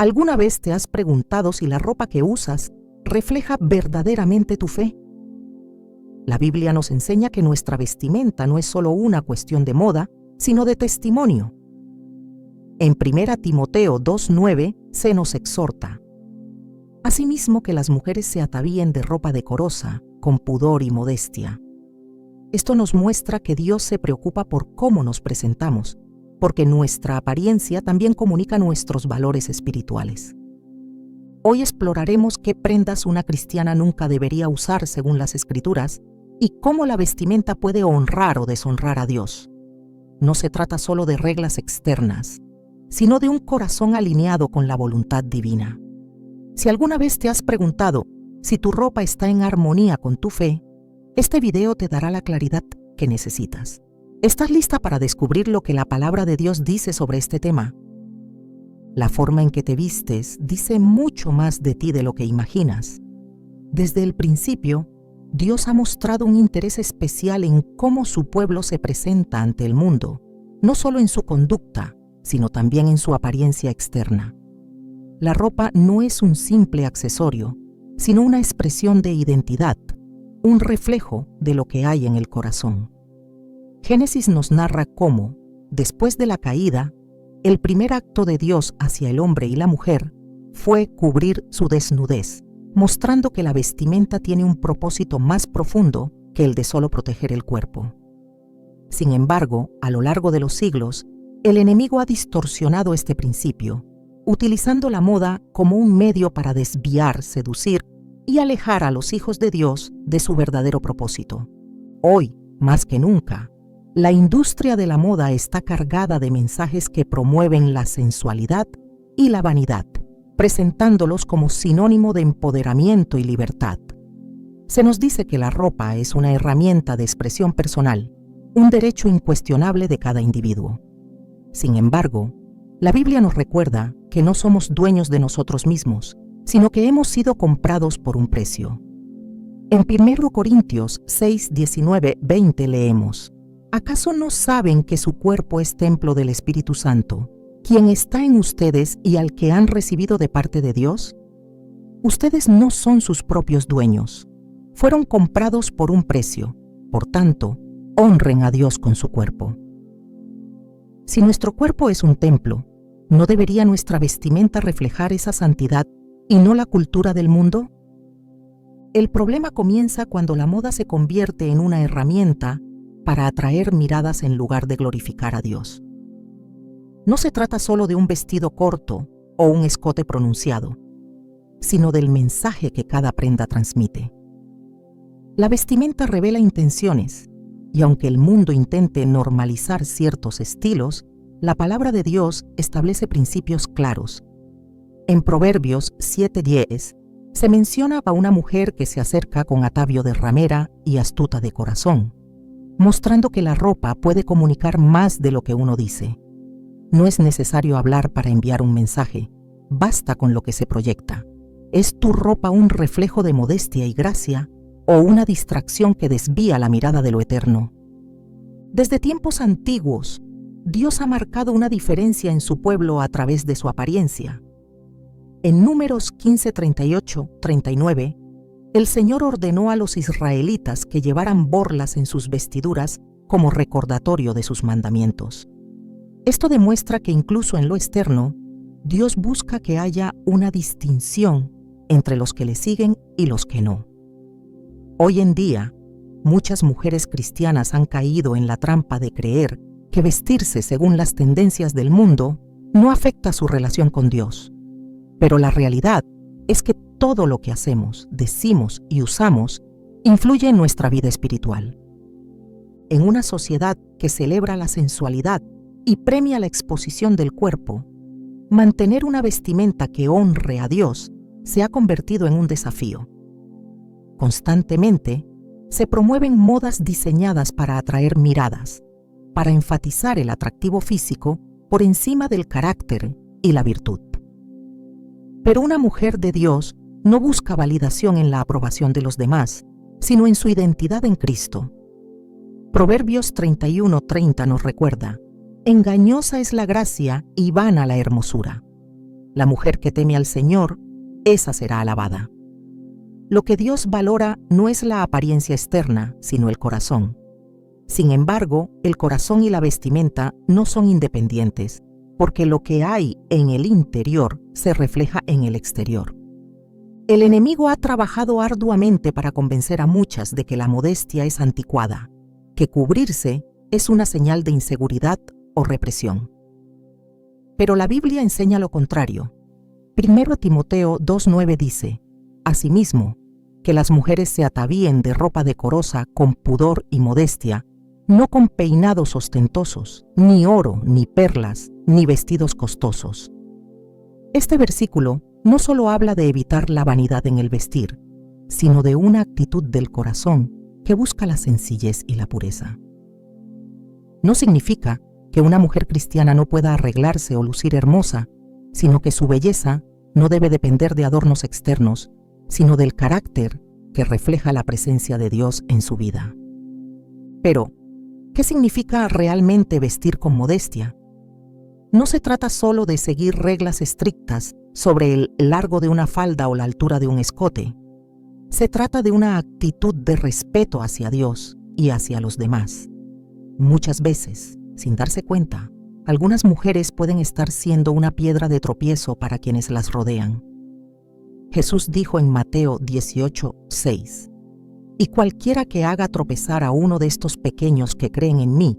¿Alguna vez te has preguntado si la ropa que usas refleja verdaderamente tu fe? La Biblia nos enseña que nuestra vestimenta no es solo una cuestión de moda, sino de testimonio. En 1 Timoteo 2:9 se nos exhorta: asimismo que las mujeres se atavíen de ropa decorosa, con pudor y modestia. Esto nos muestra que Dios se preocupa por cómo nos presentamos, porque nuestra apariencia también comunica nuestros valores espirituales. Hoy exploraremos qué prendas una cristiana nunca debería usar según las Escrituras y cómo la vestimenta puede honrar o deshonrar a Dios. No se trata solo de reglas externas, sino de un corazón alineado con la voluntad divina. Si alguna vez te has preguntado si tu ropa está en armonía con tu fe, este video te dará la claridad que necesitas. ¿Estás lista para descubrir lo que la palabra de Dios dice sobre este tema? La forma en que te vistes dice mucho más de ti de lo que imaginas. Desde el principio, Dios ha mostrado un interés especial en cómo su pueblo se presenta ante el mundo, no solo en su conducta, sino también en su apariencia externa. La ropa no es un simple accesorio, sino una expresión de identidad, un reflejo de lo que hay en el corazón. Génesis nos narra cómo, después de la caída, el primer acto de Dios hacia el hombre y la mujer fue cubrir su desnudez, mostrando que la vestimenta tiene un propósito más profundo que el de solo proteger el cuerpo. Sin embargo, a lo largo de los siglos, el enemigo ha distorsionado este principio, utilizando la moda como un medio para desviar, seducir y alejar a los hijos de Dios de su verdadero propósito. Hoy, más que nunca, la industria de la moda está cargada de mensajes que promueven la sensualidad y la vanidad, presentándolos como sinónimo de empoderamiento y libertad. Se nos dice que la ropa es una herramienta de expresión personal, un derecho incuestionable de cada individuo. Sin embargo, la Biblia nos recuerda que no somos dueños de nosotros mismos, sino que hemos sido comprados por un precio. En 1 Corintios 6, 19, 20 leemos: ¿acaso no saben que su cuerpo es templo del Espíritu Santo, quien está en ustedes y al que han recibido de parte de Dios? Ustedes no son sus propios dueños. Fueron comprados por un precio. Por tanto, honren a Dios con su cuerpo. Si nuestro cuerpo es un templo, ¿no debería nuestra vestimenta reflejar esa santidad y no la cultura del mundo? El problema comienza cuando la moda se convierte en una herramienta para atraer miradas en lugar de glorificar a Dios. No se trata solo de un vestido corto o un escote pronunciado, sino del mensaje que cada prenda transmite. La vestimenta revela intenciones, y aunque el mundo intente normalizar ciertos estilos, la palabra de Dios establece principios claros. En Proverbios 7:10 se menciona a una mujer que se acerca con atavío de ramera y astuta de corazón, mostrando que la ropa puede comunicar más de lo que uno dice. No es necesario hablar para enviar un mensaje, basta con lo que se proyecta. ¿Es tu ropa un reflejo de modestia y gracia o una distracción que desvía la mirada de lo eterno? Desde tiempos antiguos, Dios ha marcado una diferencia en su pueblo a través de su apariencia. En Números 15, 38, 39, el Señor ordenó a los israelitas que llevaran borlas en sus vestiduras como recordatorio de sus mandamientos. Esto demuestra que incluso en lo externo, Dios busca que haya una distinción entre los que le siguen y los que no. Hoy en día, muchas mujeres cristianas han caído en la trampa de creer que vestirse según las tendencias del mundo no afecta su relación con Dios. Pero la realidad es que todo lo que hacemos, decimos y usamos influye en nuestra vida espiritual. En una sociedad que celebra la sensualidad y premia la exposición del cuerpo, mantener una vestimenta que honre a Dios se ha convertido en un desafío. Constantemente se promueven modas diseñadas para atraer miradas, para enfatizar el atractivo físico por encima del carácter y la virtud. Pero una mujer de Dios no busca validación en la aprobación de los demás, sino en su identidad en Cristo. Proverbios 31:30 nos recuerda: engañosa es la gracia y vana la hermosura. La mujer que teme al Señor, esa será alabada. Lo que Dios valora no es la apariencia externa, sino el corazón. Sin embargo, el corazón y la vestimenta no son independientes, porque lo que hay en el interior se refleja en el exterior. El enemigo ha trabajado arduamente para convencer a muchas de que la modestia es anticuada, que cubrirse es una señal de inseguridad o represión. Pero la Biblia enseña lo contrario. 1 Timoteo 2:9 dice: asimismo, que las mujeres se atavíen de ropa decorosa con pudor y modestia, no con peinados ostentosos, ni oro, ni perlas, ni vestidos costosos. Este versículo no solo habla de evitar la vanidad en el vestir, sino de una actitud del corazón que busca la sencillez y la pureza. No significa que una mujer cristiana no pueda arreglarse o lucir hermosa, sino que su belleza no debe depender de adornos externos, sino del carácter que refleja la presencia de Dios en su vida. Pero, ¿qué significa realmente vestir con modestia? No se trata solo de seguir reglas estrictas sobre el largo de una falda o la altura de un escote. Se trata de una actitud de respeto hacia Dios y hacia los demás. Muchas veces, sin darse cuenta, algunas mujeres pueden estar siendo una piedra de tropiezo para quienes las rodean. Jesús dijo en Mateo 18:6: y cualquiera que haga tropezar a uno de estos pequeños que creen en mí,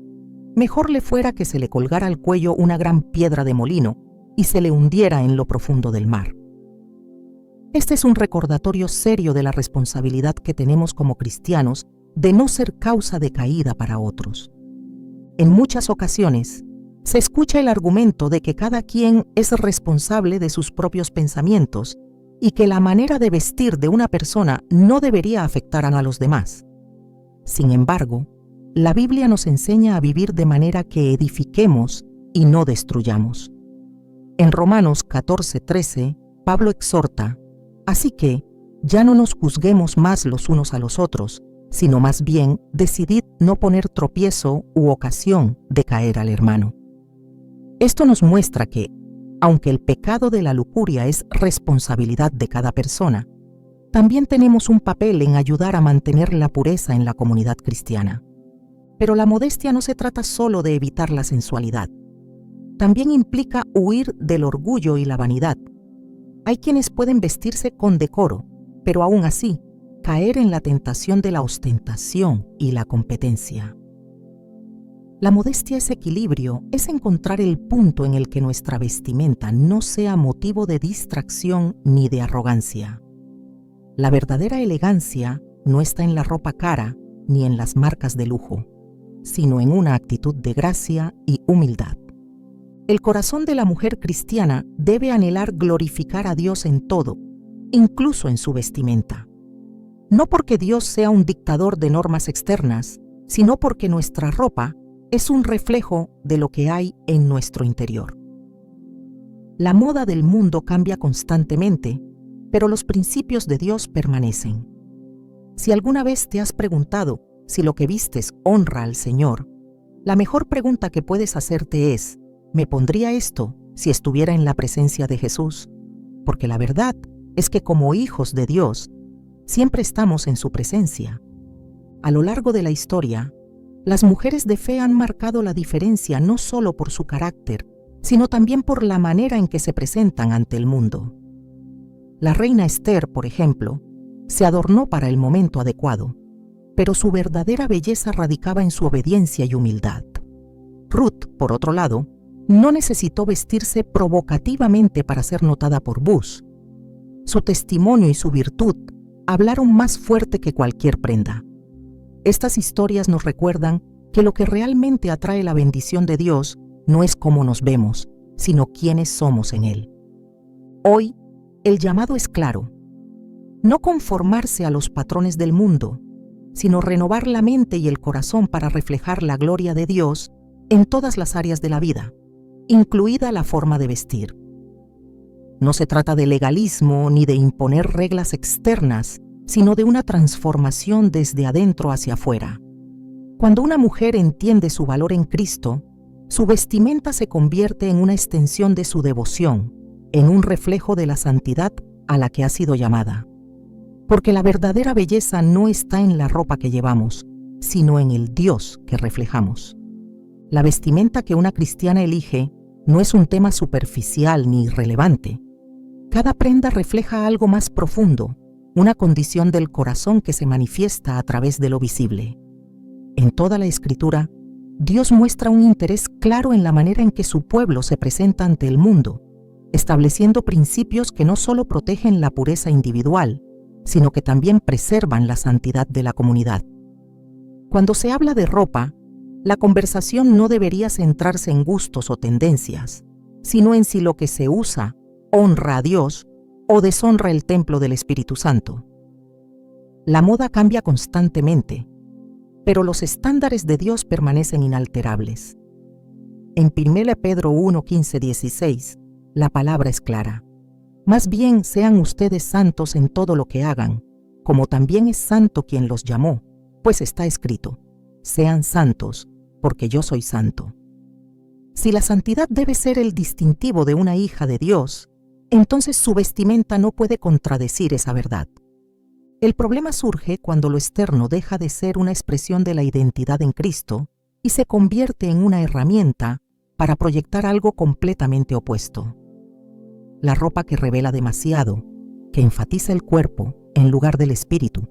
mejor le fuera que se le colgara al cuello una gran piedra de molino y se le hundiera en lo profundo del mar. Este es un recordatorio serio de la responsabilidad que tenemos como cristianos de no ser causa de caída para otros. En muchas ocasiones, se escucha el argumento de que cada quien es responsable de sus propios pensamientos y que la manera de vestir de una persona no debería afectar a los demás. Sin embargo, la Biblia nos enseña a vivir de manera que edifiquemos y no destruyamos. En Romanos 14:13, Pablo exhorta: así que ya no nos juzguemos más los unos a los otros, sino más bien decidid no poner tropiezo u ocasión de caer al hermano. Esto nos muestra que, aunque el pecado de la lujuria es responsabilidad de cada persona, también tenemos un papel en ayudar a mantener la pureza en la comunidad cristiana. Pero la modestia no se trata solo de evitar la sensualidad. También implica huir del orgullo y la vanidad. Hay quienes pueden vestirse con decoro, pero aún así, caer en la tentación de la ostentación y la competencia. La modestia es equilibrio, es encontrar el punto en el que nuestra vestimenta no sea motivo de distracción ni de arrogancia. La verdadera elegancia no está en la ropa cara ni en las marcas de lujo, sino en una actitud de gracia y humildad. El corazón de la mujer cristiana debe anhelar glorificar a Dios en todo, incluso en su vestimenta. No porque Dios sea un dictador de normas externas, sino porque nuestra ropa es un reflejo de lo que hay en nuestro interior. La moda del mundo cambia constantemente, pero los principios de Dios permanecen. Si alguna vez te has preguntado si lo que vistes honra al Señor, la mejor pregunta que puedes hacerte es: ¿me pondría esto si estuviera en la presencia de Jesús? Porque la verdad es que como hijos de Dios, siempre estamos en su presencia. A lo largo de la historia, las mujeres de fe han marcado la diferencia no solo por su carácter, sino también por la manera en que se presentan ante el mundo. La reina Esther, por ejemplo, se adornó para el momento adecuado, pero su verdadera belleza radicaba en su obediencia y humildad. Ruth, por otro lado, no necesitó vestirse provocativamente para ser notada por Booz. Su testimonio y su virtud hablaron más fuerte que cualquier prenda. Estas historias nos recuerdan que lo que realmente atrae la bendición de Dios no es cómo nos vemos, sino quiénes somos en Él. Hoy, el llamado es claro: no conformarse a los patrones del mundo, sino renovar la mente y el corazón para reflejar la gloria de Dios en todas las áreas de la vida, incluida la forma de vestir. No se trata de legalismo ni de imponer reglas externas, sino de una transformación desde adentro hacia afuera. Cuando una mujer entiende su valor en Cristo, su vestimenta se convierte en una extensión de su devoción, en un reflejo de la santidad a la que ha sido llamada. Porque la verdadera belleza no está en la ropa que llevamos, sino en el Dios que reflejamos. La vestimenta que una cristiana elige no es un tema superficial ni irrelevante. Cada prenda refleja algo más profundo, una condición del corazón que se manifiesta a través de lo visible. En toda la Escritura, Dios muestra un interés claro en la manera en que su pueblo se presenta ante el mundo, estableciendo principios que no solo protegen la pureza individual, sino que también preservan la santidad de la comunidad. Cuando se habla de ropa, la conversación no debería centrarse en gustos o tendencias, sino en si lo que se usa honra a Dios o deshonra el templo del Espíritu Santo. La moda cambia constantemente, pero los estándares de Dios permanecen inalterables. En 1 Pedro 1, 15, 16, la palabra es clara. Más bien sean ustedes santos en todo lo que hagan, como también es santo quien los llamó, pues está escrito, sean santos, porque yo soy santo. Si la santidad debe ser el distintivo de una hija de Dios, entonces su vestimenta no puede contradecir esa verdad. El problema surge cuando lo externo deja de ser una expresión de la identidad en Cristo y se convierte en una herramienta para proyectar algo completamente opuesto. La ropa que revela demasiado, que enfatiza el cuerpo en lugar del espíritu,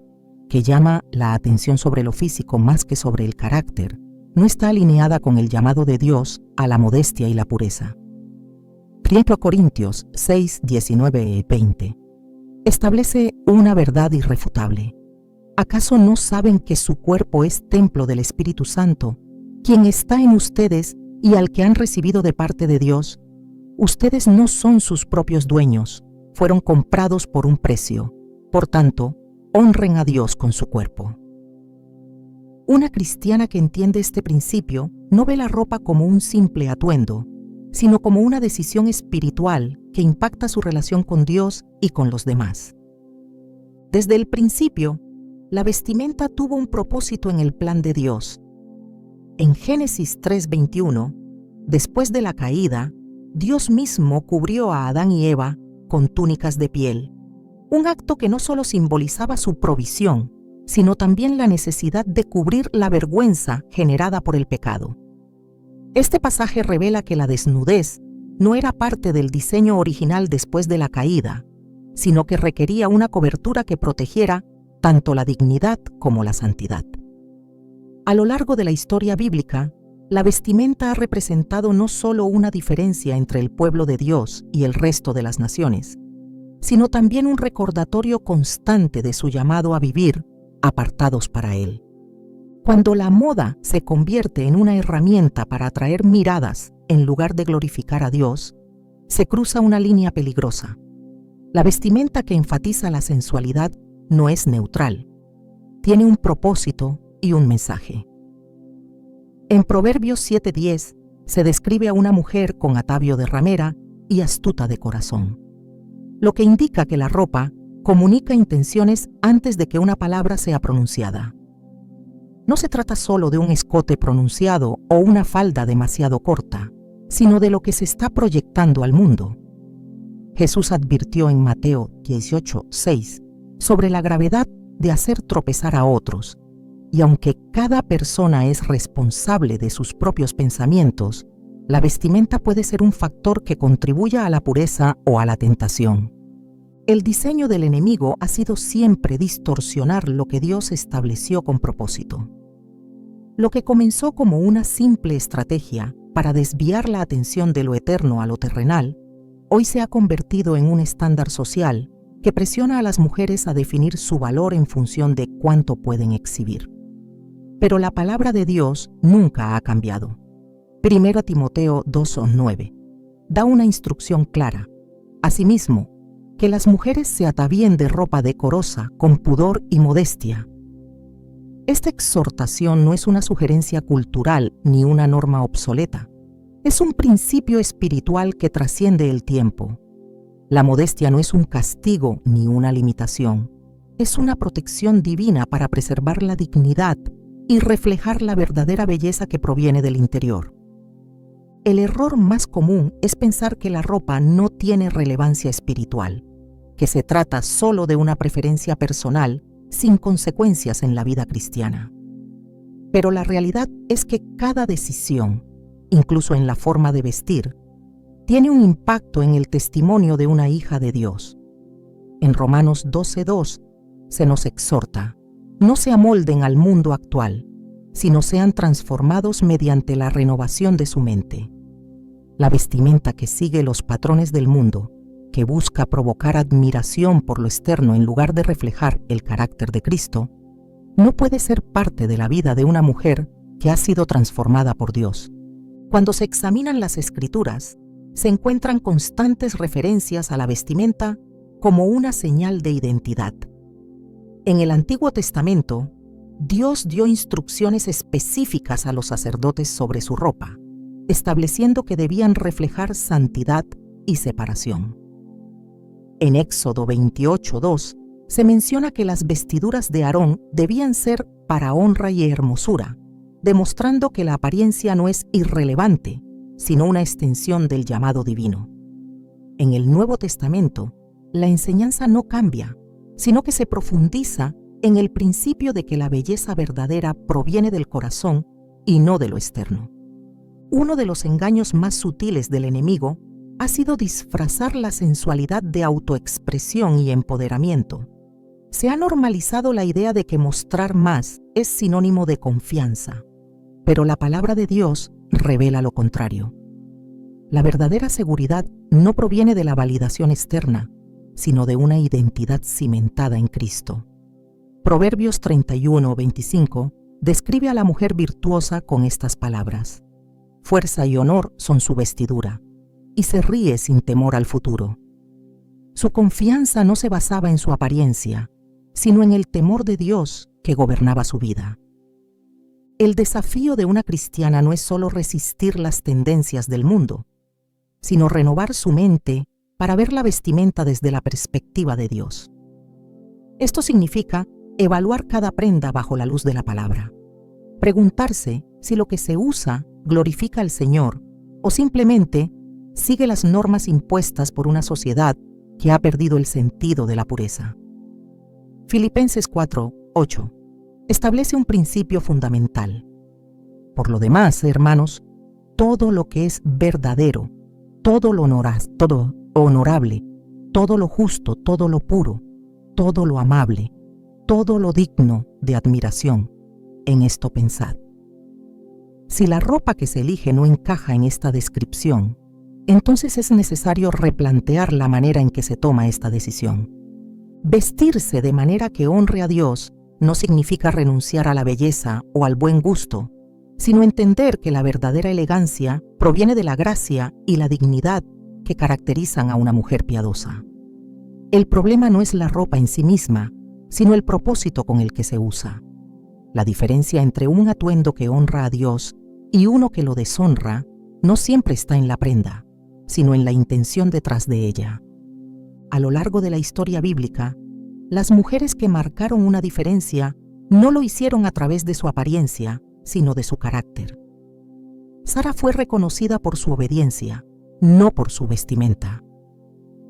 que llama la atención sobre lo físico más que sobre el carácter, no está alineada con el llamado de Dios a la modestia y la pureza. 1 Corintios 6, 19 y 20 establece una verdad irrefutable. ¿Acaso no saben que su cuerpo es templo del Espíritu Santo, quien está en ustedes y al que han recibido de parte de Dios? Ustedes no son sus propios dueños, fueron comprados por un precio. Por tanto, honren a Dios con su cuerpo. Una cristiana que entiende este principio no ve la ropa como un simple atuendo, sino como una decisión espiritual que impacta su relación con Dios y con los demás. Desde el principio, la vestimenta tuvo un propósito en el plan de Dios. En Génesis 3:21, después de la caída, Dios mismo cubrió a Adán y Eva con túnicas de piel, un acto que no solo simbolizaba su provisión, sino también la necesidad de cubrir la vergüenza generada por el pecado. Este pasaje revela que la desnudez no era parte del diseño original después de la caída, sino que requería una cobertura que protegiera tanto la dignidad como la santidad. A lo largo de la historia bíblica, la vestimenta ha representado no solo una diferencia entre el pueblo de Dios y el resto de las naciones, sino también un recordatorio constante de su llamado a vivir apartados para Él. Cuando la moda se convierte en una herramienta para atraer miradas en lugar de glorificar a Dios, se cruza una línea peligrosa. La vestimenta que enfatiza la sensualidad no es neutral, tiene un propósito y un mensaje. En Proverbios 7:10 se describe a una mujer con atavio de ramera y astuta de corazón, lo que indica que la ropa comunica intenciones antes de que una palabra sea pronunciada. No se trata solo de un escote pronunciado o una falda demasiado corta, sino de lo que se está proyectando al mundo. Jesús advirtió en Mateo 18:6 sobre la gravedad de hacer tropezar a otros, y aunque cada persona es responsable de sus propios pensamientos, la vestimenta puede ser un factor que contribuya a la pureza o a la tentación. El diseño del enemigo ha sido siempre distorsionar lo que Dios estableció con propósito. Lo que comenzó como una simple estrategia para desviar la atención de lo eterno a lo terrenal, hoy se ha convertido en un estándar social que presiona a las mujeres a definir su valor en función de cuánto pueden exhibir. Pero la palabra de Dios nunca ha cambiado. 1 Timoteo 2:9 da una instrucción clara. Asimismo, que las mujeres se atavíen de ropa decorosa, con pudor y modestia. Esta exhortación no es una sugerencia cultural ni una norma obsoleta. Es un principio espiritual que trasciende el tiempo. La modestia no es un castigo ni una limitación. Es una protección divina para preservar la dignidad y reflejar la verdadera belleza que proviene del interior. El error más común es pensar que la ropa no tiene relevancia espiritual, que se trata solo de una preferencia personal sin consecuencias en la vida cristiana. Pero la realidad es que cada decisión, incluso en la forma de vestir, tiene un impacto en el testimonio de una hija de Dios. En Romanos 12:2 se nos exhorta: no se amolden al mundo actual, sino sean transformados mediante la renovación de su mente. La vestimenta que sigue los patrones del mundo, que busca provocar admiración por lo externo en lugar de reflejar el carácter de Cristo, no puede ser parte de la vida de una mujer que ha sido transformada por Dios. Cuando se examinan las Escrituras, se encuentran constantes referencias a la vestimenta como una señal de identidad. En el Antiguo Testamento, Dios dio instrucciones específicas a los sacerdotes sobre su ropa, estableciendo que debían reflejar santidad y separación. En Éxodo 28:2 se menciona que las vestiduras de Aarón debían ser para honra y hermosura, demostrando que la apariencia no es irrelevante, sino una extensión del llamado divino. En el Nuevo Testamento, la enseñanza no cambia, sino que se profundiza en el principio de que la belleza verdadera proviene del corazón y no de lo externo. Uno de los engaños más sutiles del enemigo ha sido disfrazar la sensualidad de autoexpresión y empoderamiento. Se ha normalizado la idea de que mostrar más es sinónimo de confianza, pero la palabra de Dios revela lo contrario. La verdadera seguridad no proviene de la validación externa, sino de una identidad cimentada en Cristo. Proverbios 31:25 describe a la mujer virtuosa con estas palabras: fuerza y honor son su vestidura, y se ríe sin temor al futuro. Su confianza no se basaba en su apariencia, sino en el temor de Dios que gobernaba su vida. El desafío de una cristiana no es solo resistir las tendencias del mundo, sino renovar su mente para ver la vestimenta desde la perspectiva de Dios. Esto significa evaluar cada prenda bajo la luz de la palabra, preguntarse si lo que se usa glorifica al Señor o simplemente sigue las normas impuestas por una sociedad que ha perdido el sentido de la pureza. Filipenses 4:8 establece un principio fundamental. Por lo demás, hermanos, todo lo que es verdadero, todo lo honorable, todo lo justo, todo lo puro, todo lo amable, todo lo digno de admiración, en esto pensad. Si la ropa que se elige no encaja en esta descripción, entonces es necesario replantear la manera en que se toma esta decisión. Vestirse de manera que honre a Dios no significa renunciar a la belleza o al buen gusto, sino entender que la verdadera elegancia proviene de la gracia y la dignidad que caracterizan a una mujer piadosa. El problema no es la ropa en sí misma, sino el propósito con el que se usa. La diferencia entre un atuendo que honra a Dios y uno que lo deshonra no siempre está en la prenda, sino en la intención detrás de ella. A lo largo de la historia bíblica, las mujeres que marcaron una diferencia no lo hicieron a través de su apariencia, sino de su carácter. Sara fue reconocida por su obediencia, no por su vestimenta.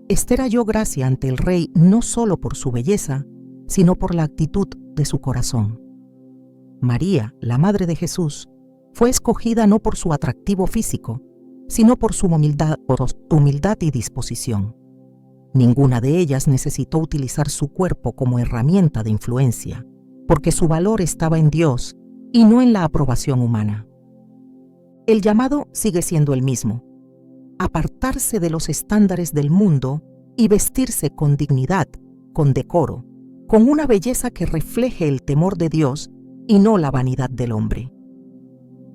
Esther halló gracia ante el rey no solo por su belleza, sino por la actitud de su corazón. María, la madre de Jesús, fue escogida no por su atractivo físico, sino por su humildad y disposición. Ninguna de ellas necesitó utilizar su cuerpo como herramienta de influencia, porque su valor estaba en Dios y no en la aprobación humana. El llamado sigue siendo el mismo: apartarse de los estándares del mundo y vestirse con dignidad, con decoro, con una belleza que refleje el temor de Dios y no la vanidad del hombre.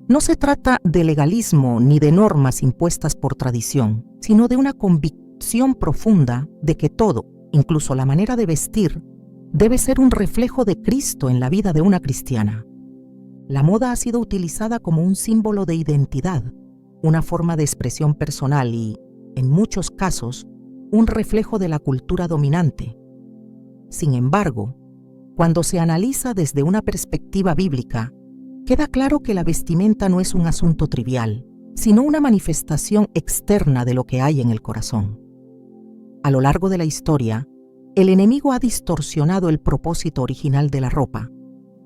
No se trata de legalismo ni de normas impuestas por tradición, sino de una convicción profunda de que todo, incluso la manera de vestir, debe ser un reflejo de Cristo en la vida de una cristiana. La moda ha sido utilizada como un símbolo de identidad, una forma de expresión personal y, en muchos casos, un reflejo de la cultura dominante. Sin embargo, cuando se analiza desde una perspectiva bíblica, queda claro que la vestimenta no es un asunto trivial, sino una manifestación externa de lo que hay en el corazón. A lo largo de la historia, el enemigo ha distorsionado el propósito original de la ropa,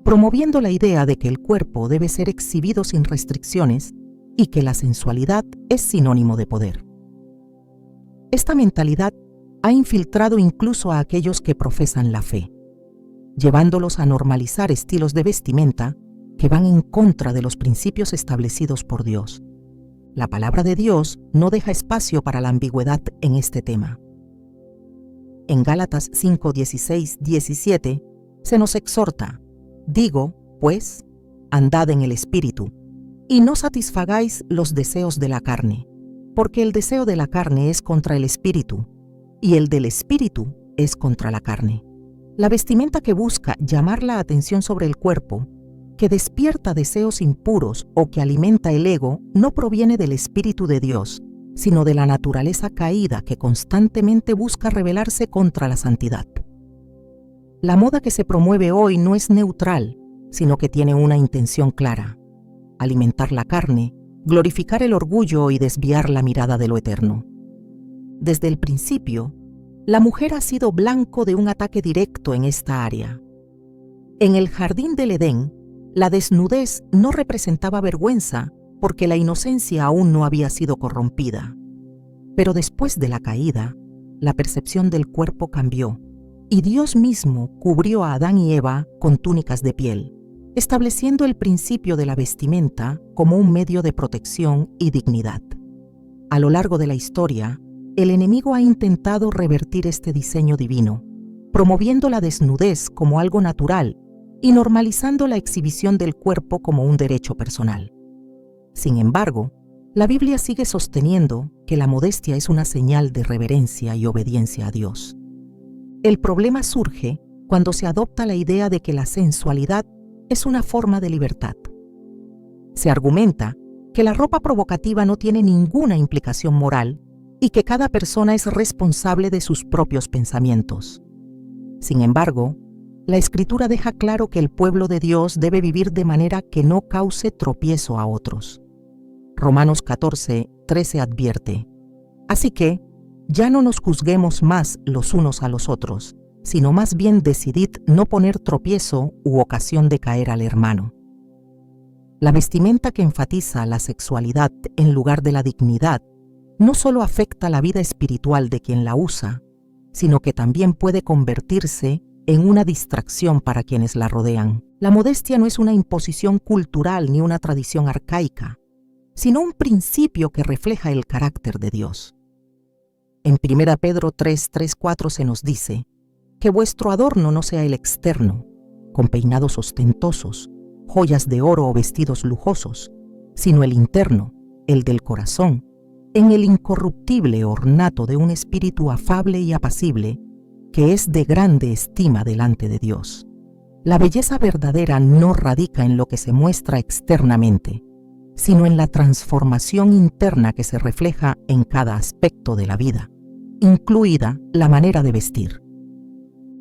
promoviendo la idea de que el cuerpo debe ser exhibido sin restricciones y que la sensualidad es sinónimo de poder. Esta mentalidad ha infiltrado incluso a aquellos que profesan la fe, llevándolos a normalizar estilos de vestimenta que van en contra de los principios establecidos por Dios. La palabra de Dios no deja espacio para la ambigüedad en este tema. En Gálatas 5, 16, 17 se nos exhorta: digo, pues, andad en el Espíritu, y no satisfagáis los deseos de la carne, porque el deseo de la carne es contra el Espíritu, y el del Espíritu es contra la carne. La vestimenta que busca llamar la atención sobre el cuerpo, que despierta deseos impuros o que alimenta el ego, no proviene del Espíritu de Dios, sino de la naturaleza caída que constantemente busca rebelarse contra la santidad. La moda que se promueve hoy no es neutral, sino que tiene una intención clara: alimentar la carne, glorificar el orgullo y desviar la mirada de lo eterno. Desde el principio, la mujer ha sido blanco de un ataque directo en esta área. En el jardín del Edén, la desnudez no representaba vergüenza porque la inocencia aún no había sido corrompida. Pero después de la caída, la percepción del cuerpo cambió y Dios mismo cubrió a Adán y Eva con túnicas de piel, estableciendo el principio de la vestimenta como un medio de protección y dignidad. A lo largo de la historia, el enemigo ha intentado revertir este diseño divino, promoviendo la desnudez como algo natural y normalizando la exhibición del cuerpo como un derecho personal. Sin embargo, la Biblia sigue sosteniendo que la modestia es una señal de reverencia y obediencia a Dios. El problema surge cuando se adopta la idea de que la sensualidad es una forma de libertad. Se argumenta que la ropa provocativa no tiene ninguna implicación moral y que cada persona es responsable de sus propios pensamientos. Sin embargo, la Escritura deja claro que el pueblo de Dios debe vivir de manera que no cause tropiezo a otros. Romanos 14, 13 advierte: así que, ya no nos juzguemos más los unos a los otros, sino más bien decidid no poner tropiezo u ocasión de caer al hermano. La vestimenta que enfatiza la sexualidad en lugar de la dignidad no solo afecta la vida espiritual de quien la usa, sino que también puede convertirse en una distracción para quienes la rodean. La modestia no es una imposición cultural ni una tradición arcaica, sino un principio que refleja el carácter de Dios. En 1 Pedro 3, 3, 4 se nos dice: que vuestro adorno no sea el externo, con peinados ostentosos, joyas de oro o vestidos lujosos, sino el interno, el del corazón, en el incorruptible ornato de un espíritu afable y apacible, que es de grande estima delante de Dios. La belleza verdadera no radica en lo que se muestra externamente, sino en la transformación interna que se refleja en cada aspecto de la vida, incluida la manera de vestir.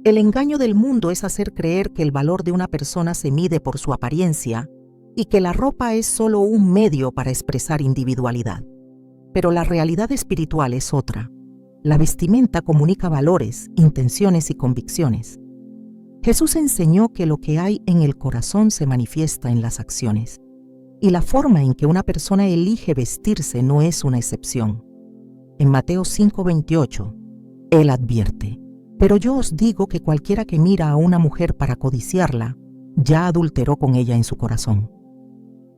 El engaño del mundo es hacer creer que el valor de una persona se mide por su apariencia y que la ropa es solo un medio para expresar individualidad. Pero la realidad espiritual es otra. La vestimenta comunica valores, intenciones y convicciones. Jesús enseñó que lo que hay en el corazón se manifiesta en las acciones, y la forma en que una persona elige vestirse no es una excepción. En Mateo 5:28, Él advierte: pero yo os digo que cualquiera que mira a una mujer para codiciarla, ya adulteró con ella en su corazón.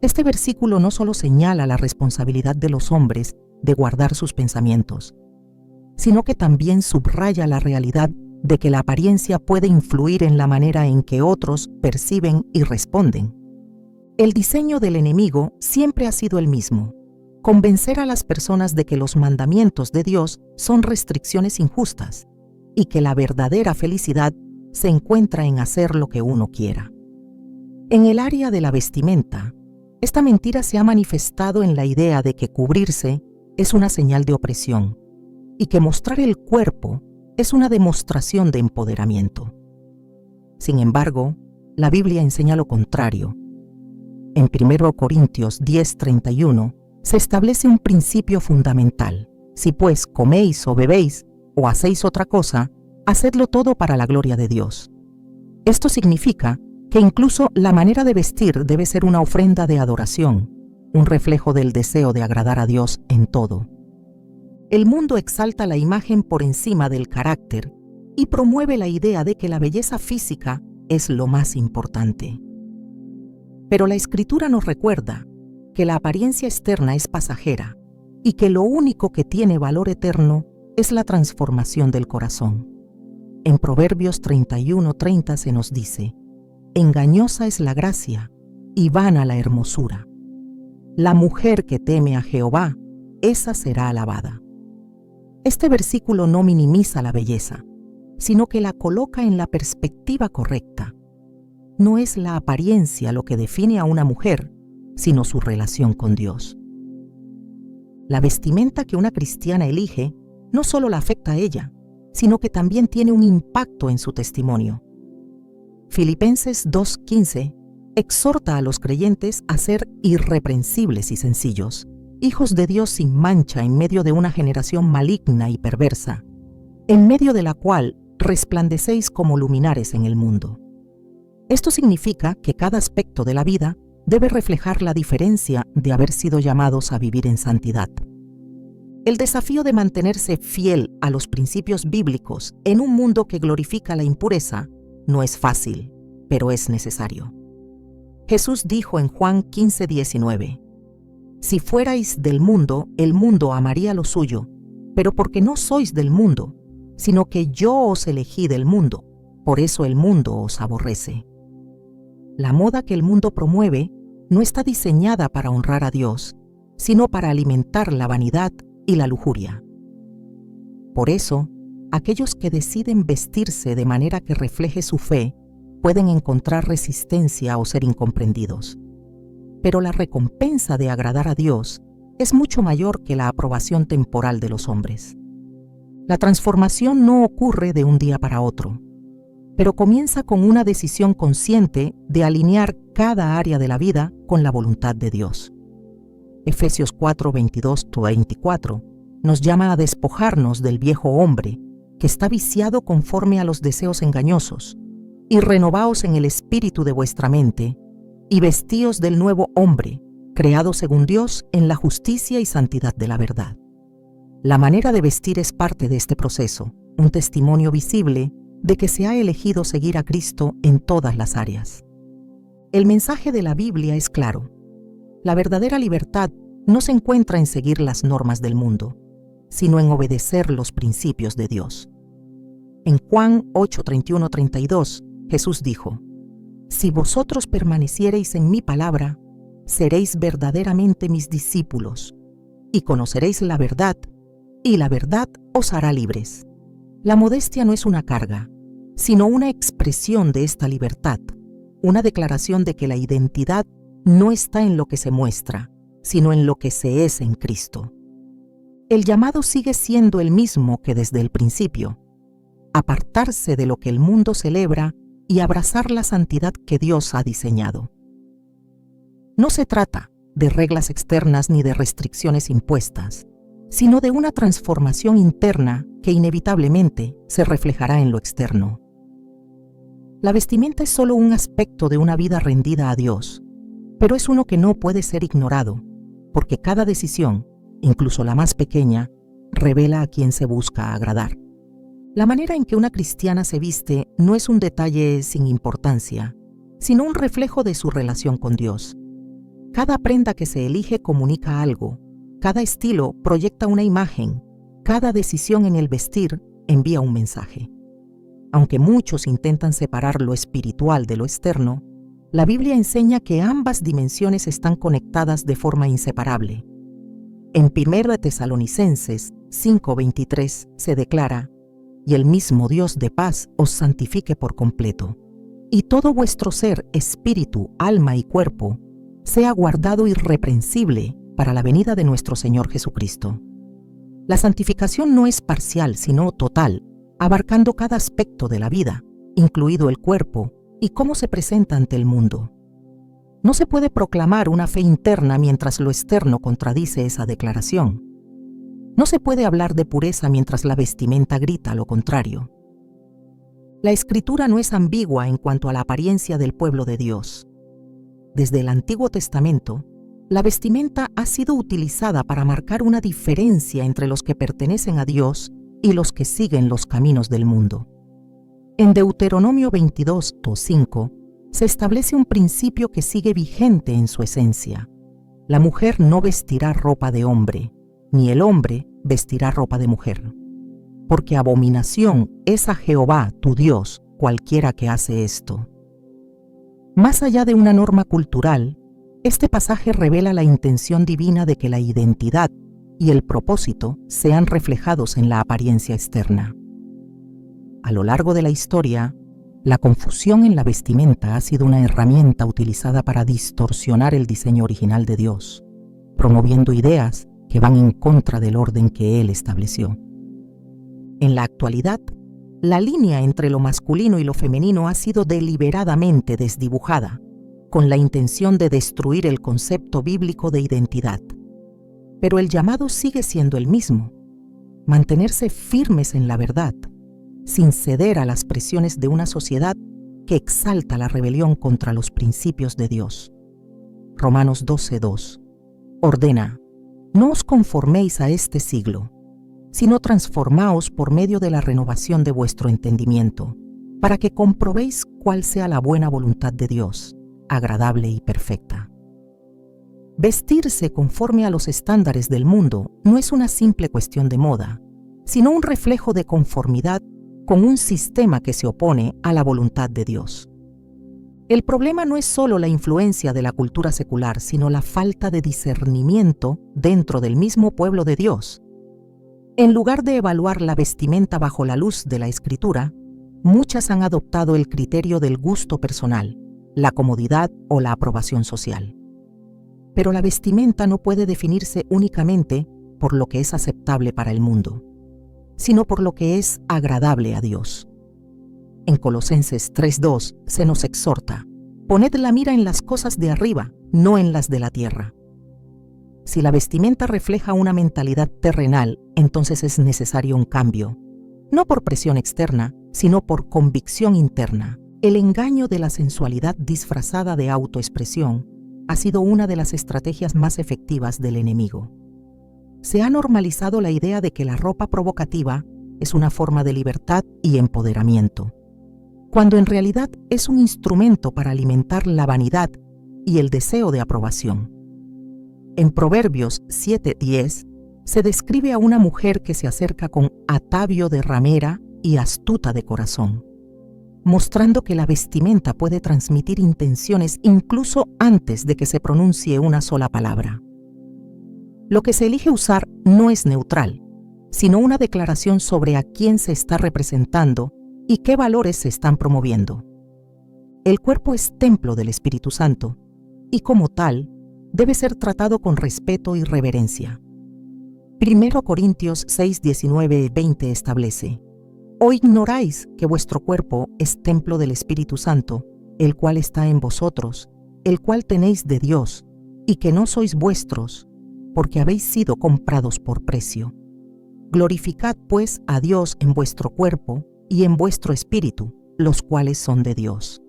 Este versículo no solo señala la responsabilidad de los hombres de guardar sus pensamientos, sino que también subraya la realidad de que la apariencia puede influir en la manera en que otros perciben y responden. El diseño del enemigo siempre ha sido el mismo: convencer a las personas de que los mandamientos de Dios son restricciones injustas y que la verdadera felicidad se encuentra en hacer lo que uno quiera. En el área de la vestimenta, esta mentira se ha manifestado en la idea de que cubrirse es una señal de opresión y que mostrar el cuerpo es una demostración de empoderamiento. Sin embargo, la Biblia enseña lo contrario. En 1 Corintios 10:31 se establece un principio fundamental. Si pues coméis o bebéis o hacéis otra cosa, hacedlo todo para la gloria de Dios. Esto significa que incluso la manera de vestir debe ser una ofrenda de adoración, un reflejo del deseo de agradar a Dios en todo. El mundo exalta la imagen por encima del carácter y promueve la idea de que la belleza física es lo más importante. Pero la Escritura nos recuerda que la apariencia externa es pasajera y que lo único que tiene valor eterno es la transformación del corazón. En Proverbios 31:30 se nos dice: engañosa es la gracia y vana la hermosura. La mujer que teme a Jehová, esa será alabada. Este versículo no minimiza la belleza, sino que la coloca en la perspectiva correcta. No es la apariencia lo que define a una mujer, sino su relación con Dios. La vestimenta que una cristiana elige no solo la afecta a ella, sino que también tiene un impacto en su testimonio. Filipenses 2:15 exhorta a los creyentes a ser irreprensibles y sencillos, hijos de Dios sin mancha en medio de una generación maligna y perversa, en medio de la cual resplandecéis como luminares en el mundo. Esto significa que cada aspecto de la vida debe reflejar la diferencia de haber sido llamados a vivir en santidad. El desafío de mantenerse fiel a los principios bíblicos en un mundo que glorifica la impureza no es fácil, pero es necesario. Jesús dijo en Juan 15:19: si fuerais del mundo, el mundo amaría lo suyo, pero porque no sois del mundo, sino que yo os elegí del mundo, por eso el mundo os aborrece. La moda que el mundo promueve no está diseñada para honrar a Dios, sino para alimentar la vanidad y la lujuria. Por eso, aquellos que deciden vestirse de manera que refleje su fe pueden encontrar resistencia o ser incomprendidos. Pero la recompensa de agradar a Dios es mucho mayor que la aprobación temporal de los hombres. La transformación no ocurre de un día para otro, pero comienza con una decisión consciente de alinear cada área de la vida con la voluntad de Dios. Efesios 4:22-24 nos llama a despojarnos del viejo hombre que está viciado conforme a los deseos engañosos, y renovaos en el espíritu de vuestra mente, y vestíos del nuevo hombre, creado según Dios en la justicia y santidad de la verdad. La manera de vestir es parte de este proceso, un testimonio visible de que se ha elegido seguir a Cristo en todas las áreas. El mensaje de la Biblia es claro. La verdadera libertad no se encuentra en seguir las normas del mundo, sino en obedecer los principios de Dios. En Juan 8:31-32, Jesús dijo: si vosotros permaneciereis en mi palabra, seréis verdaderamente mis discípulos, y conoceréis la verdad, y la verdad os hará libres. La modestia no es una carga, sino una expresión de esta libertad, una declaración de que la identidad no está en lo que se muestra, sino en lo que se es en Cristo. El llamado sigue siendo el mismo que desde el principio: apartarse de lo que el mundo celebra y abrazar la santidad que Dios ha diseñado. No se trata de reglas externas ni de restricciones impuestas, sino de una transformación interna que inevitablemente se reflejará en lo externo. La vestimenta es solo un aspecto de una vida rendida a Dios, pero es uno que no puede ser ignorado, porque cada decisión, incluso la más pequeña, revela a quien se busca agradar. La manera en que una cristiana se viste no es un detalle sin importancia, sino un reflejo de su relación con Dios. Cada prenda que se elige comunica algo, cada estilo proyecta una imagen, cada decisión en el vestir envía un mensaje. Aunque muchos intentan separar lo espiritual de lo externo, la Biblia enseña que ambas dimensiones están conectadas de forma inseparable. En 1 Tesalonicenses 5:23 se declara: y el mismo Dios de paz os santifique por completo, y todo vuestro ser, espíritu, alma y cuerpo, sea guardado irreprensible para la venida de nuestro Señor Jesucristo. La santificación no es parcial, sino total, abarcando cada aspecto de la vida, incluido el cuerpo y cómo se presenta ante el mundo. No se puede proclamar una fe interna mientras lo externo contradice esa declaración. No se puede hablar de pureza mientras la vestimenta grita lo contrario. La Escritura no es ambigua en cuanto a la apariencia del pueblo de Dios. Desde el Antiguo Testamento, la vestimenta ha sido utilizada para marcar una diferencia entre los que pertenecen a Dios y los que siguen los caminos del mundo. En Deuteronomio 22:5 se establece un principio que sigue vigente en su esencia. La mujer no vestirá ropa de hombre, ni el hombre vestirá ropa de mujer. Porque abominación es a Jehová, tu Dios, cualquiera que hace esto. Más allá de una norma cultural, este pasaje revela la intención divina de que la identidad y el propósito sean reflejados en la apariencia externa. A lo largo de la historia, la confusión en la vestimenta ha sido una herramienta utilizada para distorsionar el diseño original de Dios, promoviendo ideas que van en contra del orden que Él estableció. En la actualidad, la línea entre lo masculino y lo femenino ha sido deliberadamente desdibujada, con la intención de destruir el concepto bíblico de identidad. Pero el llamado sigue siendo el mismo: mantenerse firmes en la verdad, sin ceder a las presiones de una sociedad que exalta la rebelión contra los principios de Dios. Romanos 12:2 ordena: no os conforméis a este siglo, sino transformaos por medio de la renovación de vuestro entendimiento, para que comprobéis cuál sea la buena voluntad de Dios, agradable y perfecta. Vestirse conforme a los estándares del mundo no es una simple cuestión de moda, sino un reflejo de conformidad con un sistema que se opone a la voluntad de Dios. El problema no es solo la influencia de la cultura secular, sino la falta de discernimiento dentro del mismo pueblo de Dios. En lugar de evaluar la vestimenta bajo la luz de la Escritura, muchas han adoptado el criterio del gusto personal, la comodidad o la aprobación social. Pero la vestimenta no puede definirse únicamente por lo que es aceptable para el mundo, sino por lo que es agradable a Dios. En Colosenses 3:2 se nos exhorta: poned la mira en las cosas de arriba, no en las de la tierra. Si la vestimenta refleja una mentalidad terrenal, entonces es necesario un cambio, no por presión externa, sino por convicción interna. El engaño de la sensualidad disfrazada de autoexpresión ha sido una de las estrategias más efectivas del enemigo. Se ha normalizado la idea de que la ropa provocativa es una forma de libertad y empoderamiento, cuando en realidad es un instrumento para alimentar la vanidad y el deseo de aprobación. En Proverbios 7:10 se describe a una mujer que se acerca con atavio de ramera y astuta de corazón, mostrando que la vestimenta puede transmitir intenciones incluso antes de que se pronuncie una sola palabra. Lo que se elige usar no es neutral, sino una declaración sobre a quién se está representando y qué valores se están promoviendo. El cuerpo es templo del Espíritu Santo y como tal debe ser tratado con respeto y reverencia. 1 Corintios 6:19-20 establece: ¿O ignoráis que vuestro cuerpo es templo del Espíritu Santo, el cual está en vosotros, el cual tenéis de Dios, y que no sois vuestros, porque habéis sido comprados por precio? Glorificad pues a Dios en vuestro cuerpo y en vuestro espíritu, los cuales son de Dios.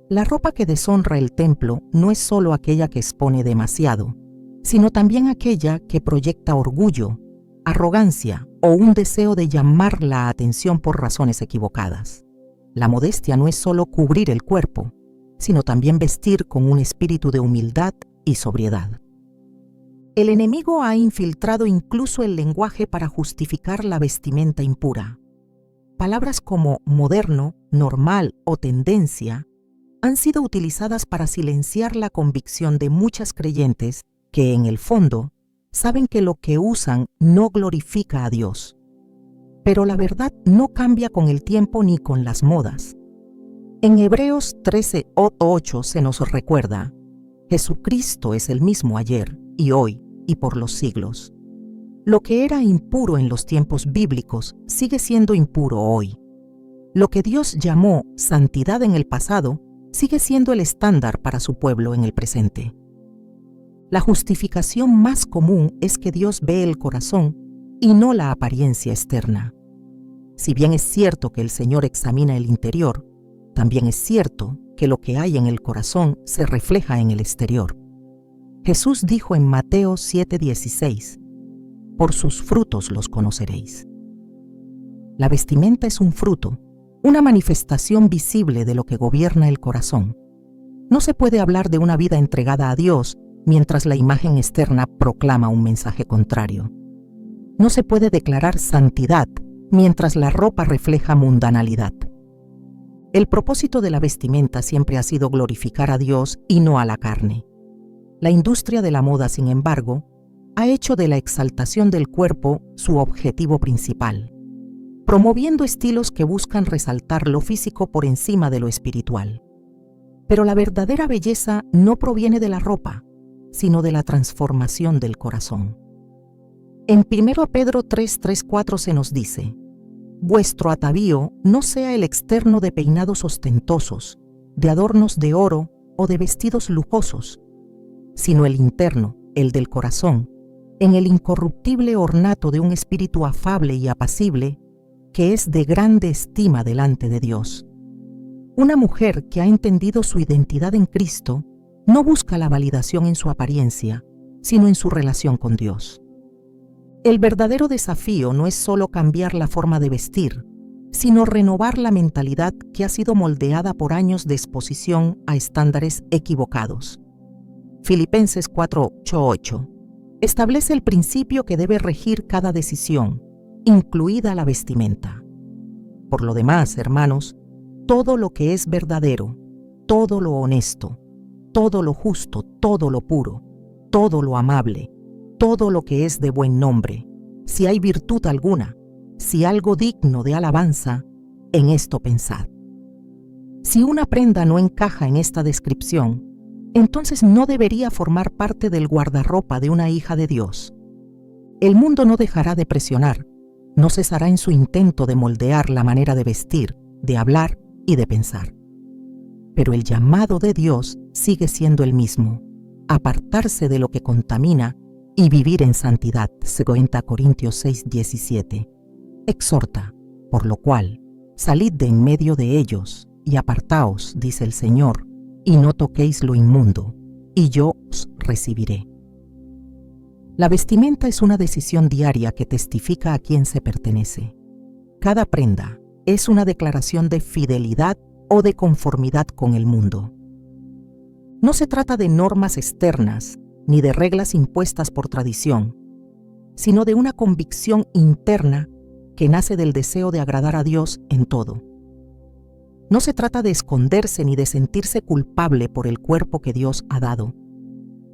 La ropa que deshonra el templo no es solo aquella que expone demasiado, sino también aquella que proyecta orgullo, arrogancia o un deseo de llamar la atención por razones equivocadas. La modestia no es solo cubrir el cuerpo, sino también vestir con un espíritu de humildad y sobriedad. El enemigo ha infiltrado incluso el lenguaje para justificar la vestimenta impura. Palabras como moderno, normal o tendencia han sido utilizadas para silenciar la convicción de muchas creyentes que, en el fondo, saben que lo que usan no glorifica a Dios. Pero la verdad no cambia con el tiempo ni con las modas. En Hebreos 13:8 se nos recuerda: Jesucristo es el mismo ayer y hoy y por los siglos. Lo que era impuro en los tiempos bíblicos sigue siendo impuro hoy. Lo que Dios llamó santidad en el pasado sigue siendo el estándar para su pueblo en el presente. La justificación más común es que Dios ve el corazón y no la apariencia externa. Si bien es cierto que el Señor examina el interior, también es cierto que lo que hay en el corazón se refleja en el exterior. Jesús dijo en Mateo 7:16, «Por sus frutos los conoceréis». La vestimenta es un fruto, una manifestación visible de lo que gobierna el corazón. No se puede hablar de una vida entregada a Dios mientras la imagen externa proclama un mensaje contrario. No se puede declarar santidad mientras la ropa refleja mundanalidad. El propósito de la vestimenta siempre ha sido glorificar a Dios y no a la carne. La industria de la moda, sin embargo, ha hecho de la exaltación del cuerpo su objetivo principal, promoviendo estilos que buscan resaltar lo físico por encima de lo espiritual. Pero la verdadera belleza no proviene de la ropa, sino de la transformación del corazón. En 1 Pedro 3:4 se nos dice: «Vuestro atavío no sea el externo de peinados ostentosos, de adornos de oro o de vestidos lujosos, sino el interno, el del corazón, en el incorruptible ornato de un espíritu afable y apacible, que es de grande estima delante de Dios». Una mujer que ha entendido su identidad en Cristo no busca la validación en su apariencia, sino en su relación con Dios. El verdadero desafío no es solo cambiar la forma de vestir, sino renovar la mentalidad que ha sido moldeada por años de exposición a estándares equivocados. Filipenses 4:8 establece el principio que debe regir cada decisión, incluida la vestimenta. Por lo demás, hermanos, todo lo que es verdadero, todo lo honesto, todo lo justo, todo lo puro, todo lo amable, todo lo que es de buen nombre, si hay virtud alguna, si algo digno de alabanza, en esto pensad. Si una prenda no encaja en esta descripción, entonces no debería formar parte del guardarropa de una hija de Dios. El mundo no dejará de presionar, no cesará en su intento de moldear la manera de vestir, de hablar y de pensar. Pero el llamado de Dios sigue siendo el mismo: apartarse de lo que contamina y vivir en santidad, 2 Corintios 6:17. Exhorta, por lo cual, salid de en medio de ellos y apartaos, dice el Señor, y no toquéis lo inmundo, y yo os recibiré. La vestimenta es una decisión diaria que testifica a quién se pertenece. Cada prenda es una declaración de fidelidad o de conformidad con el mundo. No se trata de normas externas ni de reglas impuestas por tradición, sino de una convicción interna que nace del deseo de agradar a Dios en todo. No se trata de esconderse ni de sentirse culpable por el cuerpo que Dios ha dado,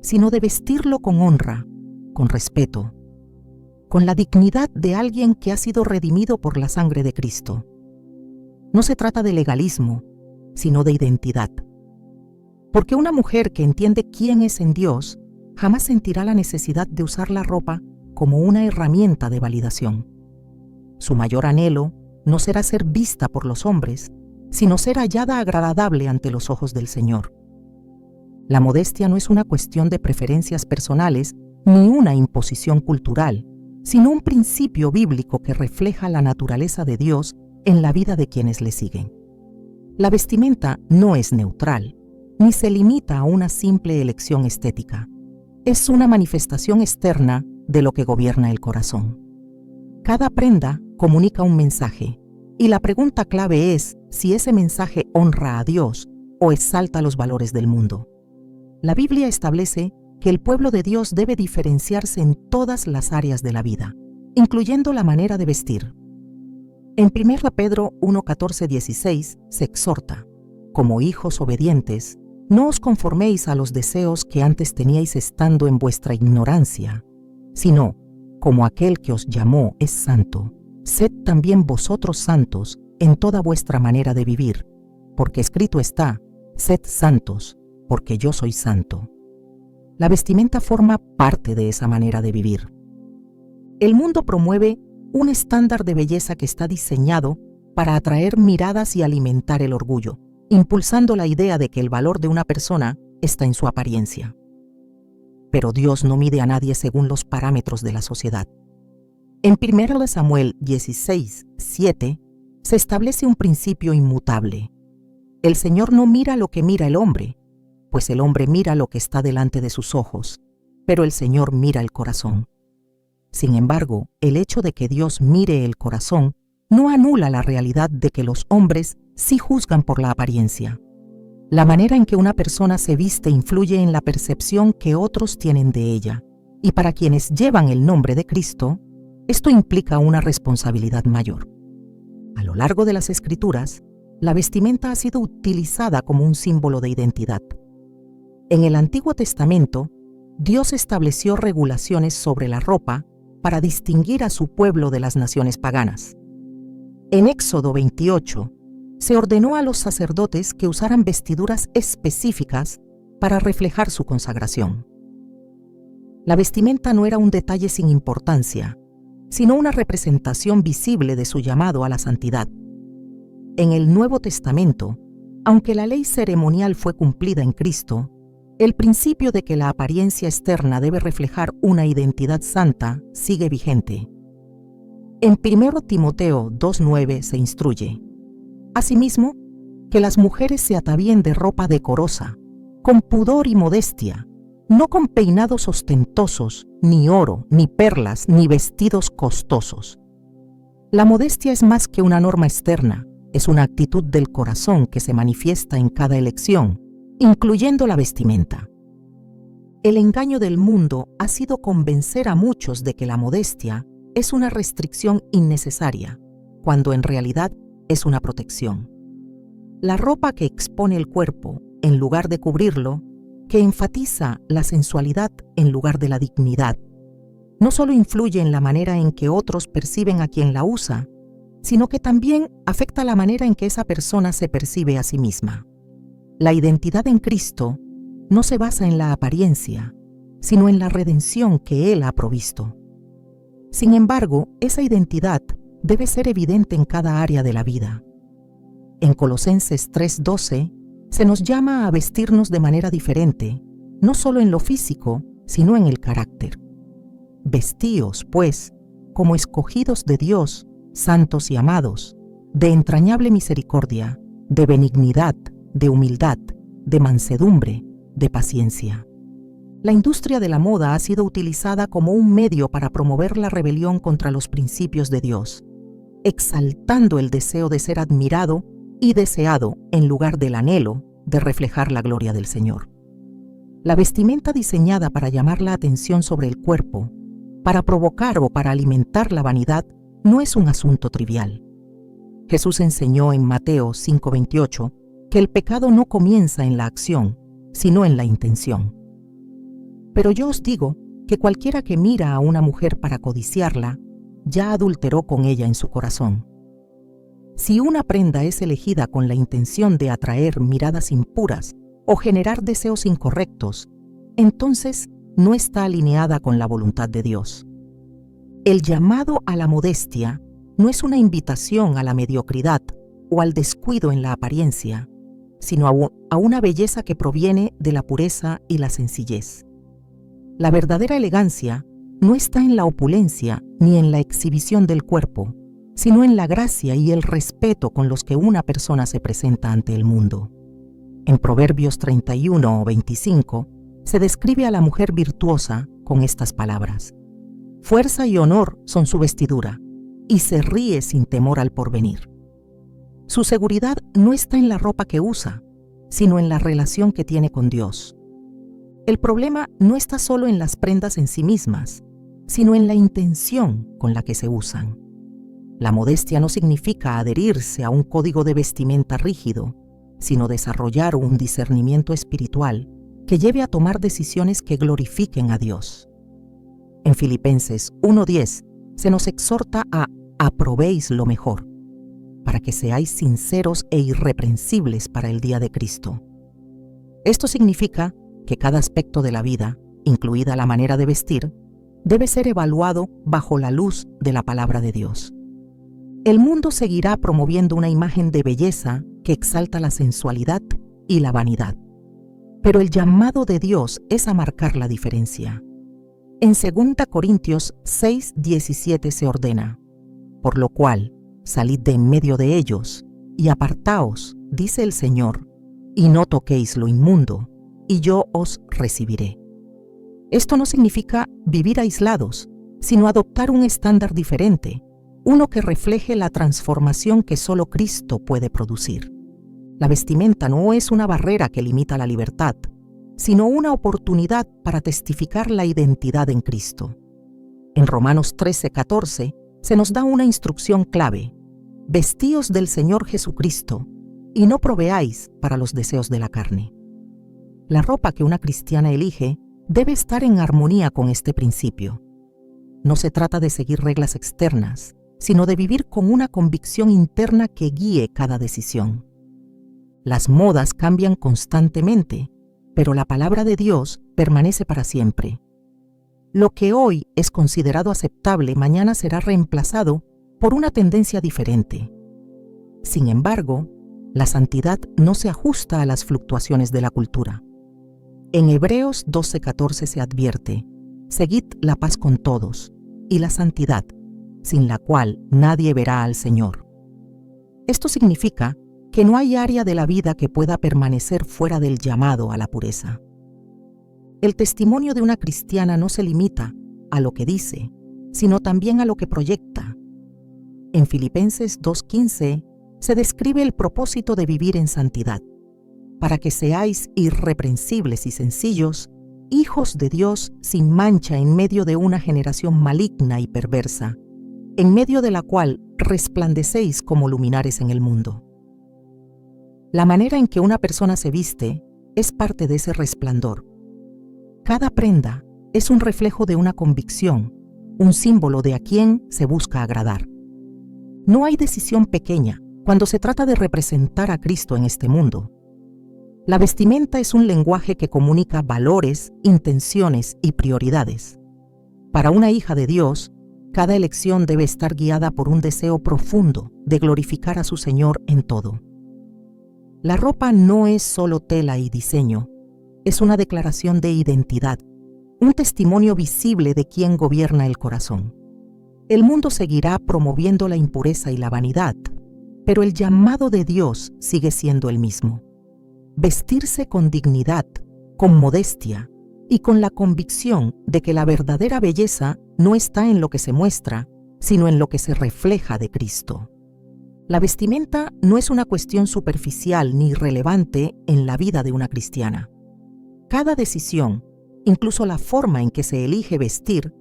sino de vestirlo con honra, con respeto, con la dignidad de alguien que ha sido redimido por la sangre de Cristo. No se trata de legalismo, sino de identidad. Porque una mujer que entiende quién es en Dios jamás sentirá la necesidad de usar la ropa como una herramienta de validación. Su mayor anhelo no será ser vista por los hombres, sino ser hallada agradable ante los ojos del Señor. La modestia no es una cuestión de preferencias personales ni una imposición cultural, sino un principio bíblico que refleja la naturaleza de Dios en la vida de quienes le siguen. La vestimenta no es neutral, ni se limita a una simple elección estética. Es una manifestación externa de lo que gobierna el corazón. Cada prenda comunica un mensaje, y la pregunta clave es si ese mensaje honra a Dios o exalta los valores del mundo. La Biblia establece que el pueblo de Dios debe diferenciarse en todas las áreas de la vida, incluyendo la manera de vestir. En 1 Pedro 1:14-16 se exhorta: como hijos obedientes, no os conforméis a los deseos que antes teníais estando en vuestra ignorancia, sino, como aquel que os llamó es santo, sed también vosotros santos en toda vuestra manera de vivir, porque escrito está: sed santos, porque yo soy santo. La vestimenta forma parte de esa manera de vivir. El mundo promueve un estándar de belleza que está diseñado para atraer miradas y alimentar el orgullo, impulsando la idea de que el valor de una persona está en su apariencia. Pero Dios no mide a nadie según los parámetros de la sociedad. En 1 Samuel 16:7 se establece un principio inmutable. El Señor no mira lo que mira el hombre, pues el hombre mira lo que está delante de sus ojos, pero el Señor mira el corazón. Sin embargo, el hecho de que Dios mire el corazón no anula la realidad de que los hombres sí juzgan por la apariencia. La manera en que una persona se viste influye en la percepción que otros tienen de ella, y para quienes llevan el nombre de Cristo, esto implica una responsabilidad mayor. A lo largo de las Escrituras, la vestimenta ha sido utilizada como un símbolo de identidad. En el Antiguo Testamento, Dios estableció regulaciones sobre la ropa para distinguir a su pueblo de las naciones paganas. En Éxodo 28, se ordenó a los sacerdotes que usaran vestiduras específicas para reflejar su consagración. La vestimenta no era un detalle sin importancia, sino una representación visible de su llamado a la santidad. En el Nuevo Testamento, aunque la ley ceremonial fue cumplida en Cristo, el principio de que la apariencia externa debe reflejar una identidad santa sigue vigente. En 1 Timoteo 2:9 se instruye: asimismo, que las mujeres se atavíen de ropa decorosa, con pudor y modestia, no con peinados ostentosos, ni oro, ni perlas, ni vestidos costosos. La modestia es más que una norma externa, es una actitud del corazón que se manifiesta en cada elección, incluyendo la vestimenta. El engaño del mundo ha sido convencer a muchos de que la modestia es una restricción innecesaria, cuando en realidad es una protección. La ropa que expone el cuerpo, en lugar de cubrirlo, que enfatiza la sensualidad en lugar de la dignidad, no solo influye en la manera en que otros perciben a quien la usa, sino que también afecta la manera en que esa persona se percibe a sí misma. La identidad en Cristo no se basa en la apariencia, sino en la redención que Él ha provisto. Sin embargo, esa identidad debe ser evidente en cada área de la vida. En Colosenses 3:12 se nos llama a vestirnos de manera diferente, no solo en lo físico, sino en el carácter. Vestíos, pues, como escogidos de Dios, santos y amados, de entrañable misericordia, de benignidad, de humildad, de mansedumbre, de paciencia. La industria de la moda ha sido utilizada como un medio para promover la rebelión contra los principios de Dios, exaltando el deseo de ser admirado y deseado en lugar del anhelo de reflejar la gloria del Señor. La vestimenta diseñada para llamar la atención sobre el cuerpo, para provocar o para alimentar la vanidad, no es un asunto trivial. Jesús enseñó en Mateo 5:28 que el pecado no comienza en la acción, sino en la intención. Pero yo os digo que cualquiera que mira a una mujer para codiciarla, ya adulteró con ella en su corazón. Si una prenda es elegida con la intención de atraer miradas impuras o generar deseos incorrectos, entonces no está alineada con la voluntad de Dios. El llamado a la modestia no es una invitación a la mediocridad o al descuido en la apariencia, sino a una belleza que proviene de la pureza y la sencillez. La verdadera elegancia no está en la opulencia ni en la exhibición del cuerpo, sino en la gracia y el respeto con los que una persona se presenta ante el mundo. En Proverbios 31:25 se describe a la mujer virtuosa con estas palabras: fuerza y honor son su vestidura, y se ríe sin temor al porvenir. Su seguridad no está en la ropa que usa, sino en la relación que tiene con Dios. El problema no está solo en las prendas en sí mismas, sino en la intención con la que se usan. La modestia no significa adherirse a un código de vestimenta rígido, sino desarrollar un discernimiento espiritual que lleve a tomar decisiones que glorifiquen a Dios. En Filipenses 1:10 se nos exhorta a aprobéis lo mejor, para que seáis sinceros e irreprensibles para el día de Cristo. Esto significa que cada aspecto de la vida, incluida la manera de vestir, debe ser evaluado bajo la luz de la palabra de Dios. El mundo seguirá promoviendo una imagen de belleza que exalta la sensualidad y la vanidad. Pero el llamado de Dios es a marcar la diferencia. En 2 Corintios 6:17 se ordena: por lo cual, salid de en medio de ellos, y apartaos, dice el Señor, y no toquéis lo inmundo, y yo os recibiré. Esto no significa vivir aislados, sino adoptar un estándar diferente, uno que refleje la transformación que solo Cristo puede producir. La vestimenta no es una barrera que limita la libertad, sino una oportunidad para testificar la identidad en Cristo. En Romanos 13:14 se nos da una instrucción clave: vestíos del Señor Jesucristo, y no proveáis para los deseos de la carne. La ropa que una cristiana elige debe estar en armonía con este principio. No se trata de seguir reglas externas, sino de vivir con una convicción interna que guíe cada decisión. Las modas cambian constantemente, pero la palabra de Dios permanece para siempre. Lo que hoy es considerado aceptable, mañana será reemplazado por una tendencia diferente. Sin embargo, la santidad no se ajusta a las fluctuaciones de la cultura. En Hebreos 12:14 se advierte: seguid la paz con todos y la santidad, sin la cual nadie verá al Señor. Esto significa que no hay área de la vida que pueda permanecer fuera del llamado a la pureza. El testimonio de una cristiana no se limita a lo que dice, sino también a lo que proyecta. En Filipenses 2:15 se describe el propósito de vivir en santidad, para que seáis irreprensibles y sencillos, hijos de Dios sin mancha en medio de una generación maligna y perversa, en medio de la cual resplandecéis como luminares en el mundo. La manera en que una persona se viste es parte de ese resplandor. Cada prenda es un reflejo de una convicción, un símbolo de a quién se busca agradar. No hay decisión pequeña cuando se trata de representar a Cristo en este mundo. La vestimenta es un lenguaje que comunica valores, intenciones y prioridades. Para una hija de Dios, cada elección debe estar guiada por un deseo profundo de glorificar a su Señor en todo. La ropa no es solo tela y diseño, es una declaración de identidad, un testimonio visible de quién gobierna el corazón. El mundo seguirá promoviendo la impureza y la vanidad, pero el llamado de Dios sigue siendo el mismo: vestirse con dignidad, con modestia y con la convicción de que la verdadera belleza no está en lo que se muestra, sino en lo que se refleja de Cristo. La vestimenta no es una cuestión superficial ni irrelevante en la vida de una cristiana. Cada decisión, incluso la forma en que se elige vestir,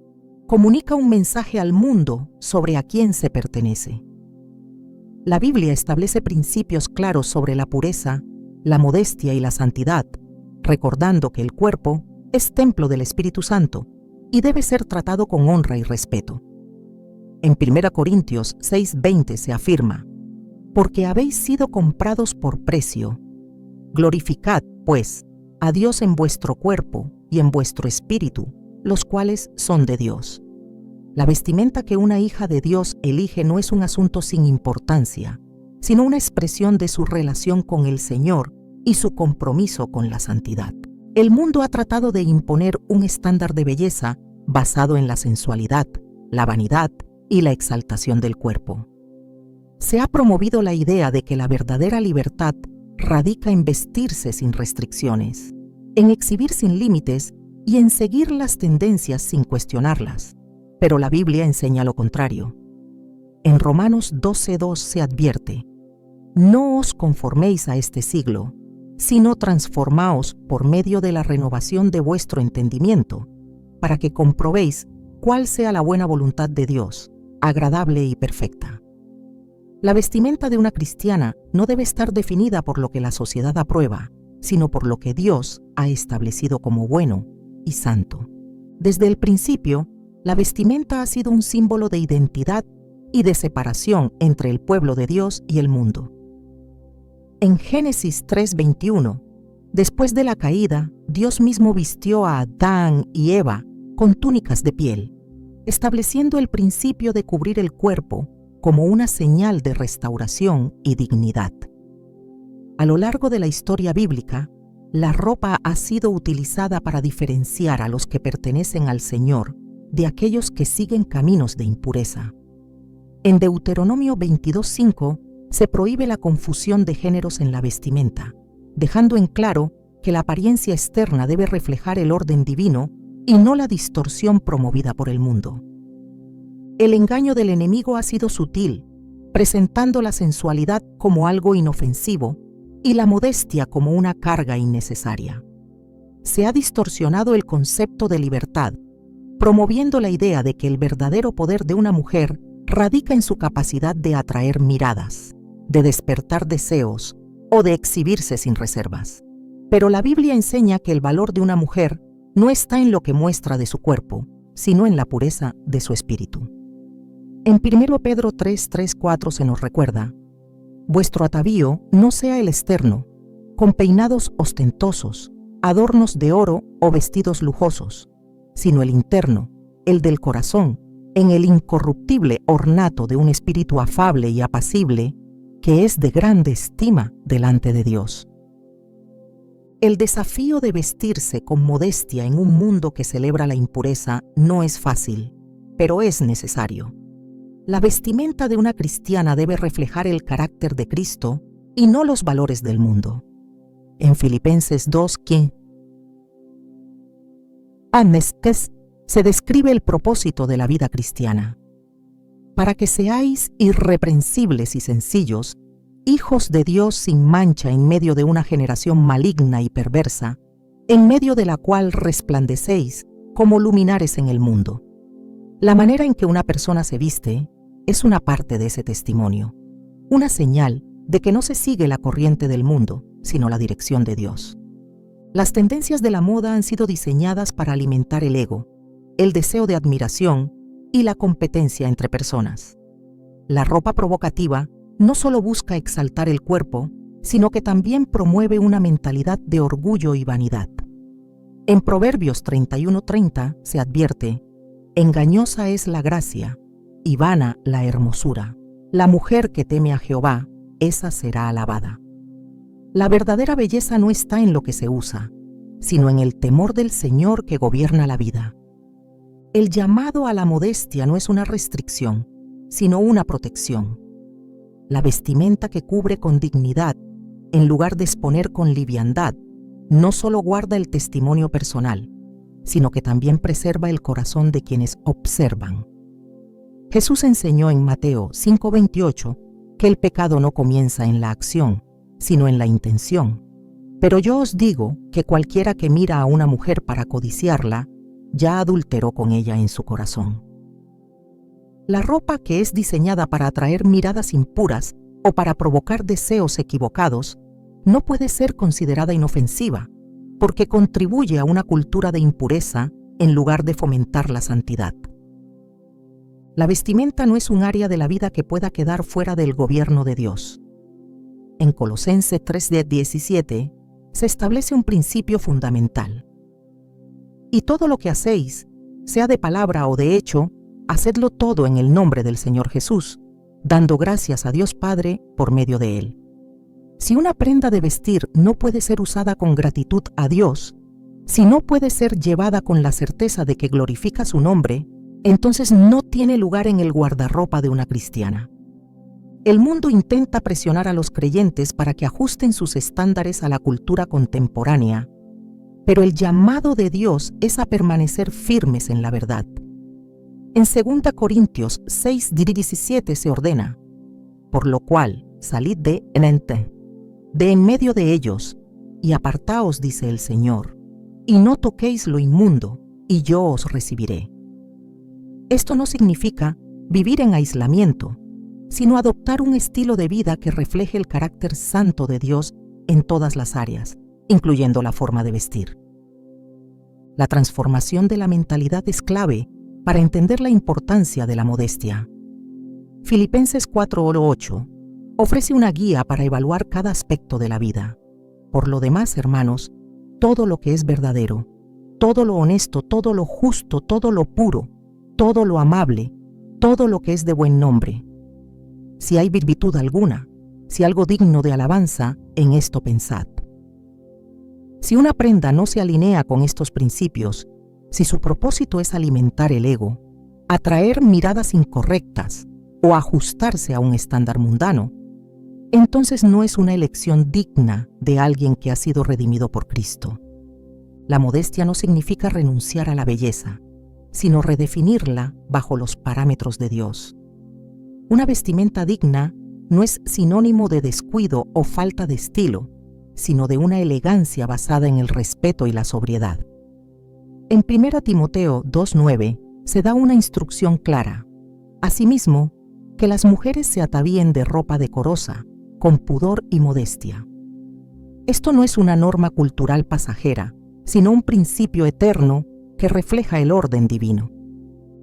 comunica un mensaje al mundo sobre a quién se pertenece. La Biblia establece principios claros sobre la pureza, la modestia y la santidad, recordando que el cuerpo es templo del Espíritu Santo y debe ser tratado con honra y respeto. En 1 Corintios 6:20 se afirma: porque habéis sido comprados por precio. Glorificad, pues, a Dios en vuestro cuerpo y en vuestro espíritu, los cuales son de Dios. La vestimenta que una hija de Dios elige no es un asunto sin importancia, sino una expresión de su relación con el Señor y su compromiso con la santidad. El mundo ha tratado de imponer un estándar de belleza basado en la sensualidad, la vanidad y la exaltación del cuerpo. Se ha promovido la idea de que la verdadera libertad radica en vestirse sin restricciones, en exhibir sin límites y en seguir las tendencias sin cuestionarlas. Pero la Biblia enseña lo contrario. En Romanos 12:2 se advierte: no os conforméis a este siglo, sino transformaos por medio de la renovación de vuestro entendimiento, para que comprobéis cuál sea la buena voluntad de Dios, agradable y perfecta. La vestimenta de una cristiana no debe estar definida por lo que la sociedad aprueba, sino por lo que Dios ha establecido como bueno y santo. Desde el principio, la vestimenta ha sido un símbolo de identidad y de separación entre el pueblo de Dios y el mundo. En Génesis 3:21, después de la caída, Dios mismo vistió a Adán y Eva con túnicas de piel, estableciendo el principio de cubrir el cuerpo como una señal de restauración y dignidad. A lo largo de la historia bíblica, la ropa ha sido utilizada para diferenciar a los que pertenecen al Señor de aquellos que siguen caminos de impureza. En Deuteronomio 22:5 se prohíbe la confusión de géneros en la vestimenta, dejando en claro que la apariencia externa debe reflejar el orden divino y no la distorsión promovida por el mundo. El engaño del enemigo ha sido sutil, presentando la sensualidad como algo inofensivo y la modestia como una carga innecesaria. Se ha distorsionado el concepto de libertad, promoviendo la idea de que el verdadero poder de una mujer radica en su capacidad de atraer miradas, de despertar deseos o de exhibirse sin reservas. Pero la Biblia enseña que el valor de una mujer no está en lo que muestra de su cuerpo, sino en la pureza de su espíritu. En 1 Pedro 3:4 se nos recuerda: vuestro atavío no sea el externo, con peinados ostentosos, adornos de oro o vestidos lujosos, sino el interno, el del corazón, en el incorruptible ornato de un espíritu afable y apacible, que es de grande estima delante de Dios. El desafío de vestirse con modestia en un mundo que celebra la impureza no es fácil, pero es necesario. La vestimenta de una cristiana debe reflejar el carácter de Cristo y no los valores del mundo. En Filipenses 2:15 se describe el propósito de la vida cristiana: para que seáis irreprensibles y sencillos, hijos de Dios sin mancha en medio de una generación maligna y perversa, en medio de la cual resplandecéis como luminares en el mundo. La manera en que una persona se viste es una parte de ese testimonio, una señal de que no se sigue la corriente del mundo, sino la dirección de Dios. Las tendencias de la moda han sido diseñadas para alimentar el ego, el deseo de admiración y la competencia entre personas. La ropa provocativa no solo busca exaltar el cuerpo, sino que también promueve una mentalidad de orgullo y vanidad. En Proverbios 31:30 se advierte: engañosa es la gracia y vana la hermosura. La mujer que teme a Jehová, esa será alabada. La verdadera belleza no está en lo que se usa, sino en el temor del Señor que gobierna la vida. El llamado a la modestia no es una restricción, sino una protección. La vestimenta que cubre con dignidad, en lugar de exponer con liviandad, no solo guarda el testimonio personal, sino que también preserva el corazón de quienes observan. Jesús enseñó en Mateo 5:28 que el pecado no comienza en la acción, sino en la intención. Pero yo os digo que cualquiera que mira a una mujer para codiciarla, ya adulteró con ella en su corazón. La ropa que es diseñada para atraer miradas impuras o para provocar deseos equivocados no puede ser considerada inofensiva, porque contribuye a una cultura de impureza en lugar de fomentar la santidad. La vestimenta no es un área de la vida que pueda quedar fuera del gobierno de Dios. En Colosenses 3:17 se establece un principio fundamental: y todo lo que hacéis, sea de palabra o de hecho, hacedlo todo en el nombre del Señor Jesús, dando gracias a Dios Padre por medio de Él. Si una prenda de vestir no puede ser usada con gratitud a Dios, si no puede ser llevada con la certeza de que glorifica su nombre, entonces no tiene lugar en el guardarropa de una cristiana. El mundo intenta presionar a los creyentes para que ajusten sus estándares a la cultura contemporánea, pero el llamado de Dios es a permanecer firmes en la verdad. En 2 Corintios 6:17 se ordena: por lo cual salid de en medio de ellos, y apartaos, dice el Señor, y no toquéis lo inmundo, y yo os recibiré. Esto no significa vivir en aislamiento, sino adoptar un estilo de vida que refleje el carácter santo de Dios en todas las áreas, incluyendo la forma de vestir. La transformación de la mentalidad es clave para entender la importancia de la modestia. Filipenses 4:8 ofrece una guía para evaluar cada aspecto de la vida. Por lo demás, hermanos, todo lo que es verdadero, todo lo honesto, todo lo justo, todo lo puro, todo lo amable, todo lo que es de buen nombre. Si hay virtud alguna, Si algo digno de alabanza, en esto pensad. Si una prenda no se alinea con estos principios, si su propósito es alimentar el ego, atraer miradas incorrectas o ajustarse a un estándar mundano, entonces no es una elección digna de alguien que ha sido redimido por Cristo. La modestia no significa renunciar a la belleza, sino redefinirla bajo los parámetros de Dios. Una vestimenta digna no es sinónimo de descuido o falta de estilo, sino de una elegancia basada en el respeto y la sobriedad. En 1 Timoteo 2:9 se da una instrucción clara. Asimismo, que las mujeres se atavíen de ropa decorosa, con pudor y modestia. Esto no es una norma cultural pasajera, sino un principio eterno que refleja el orden divino.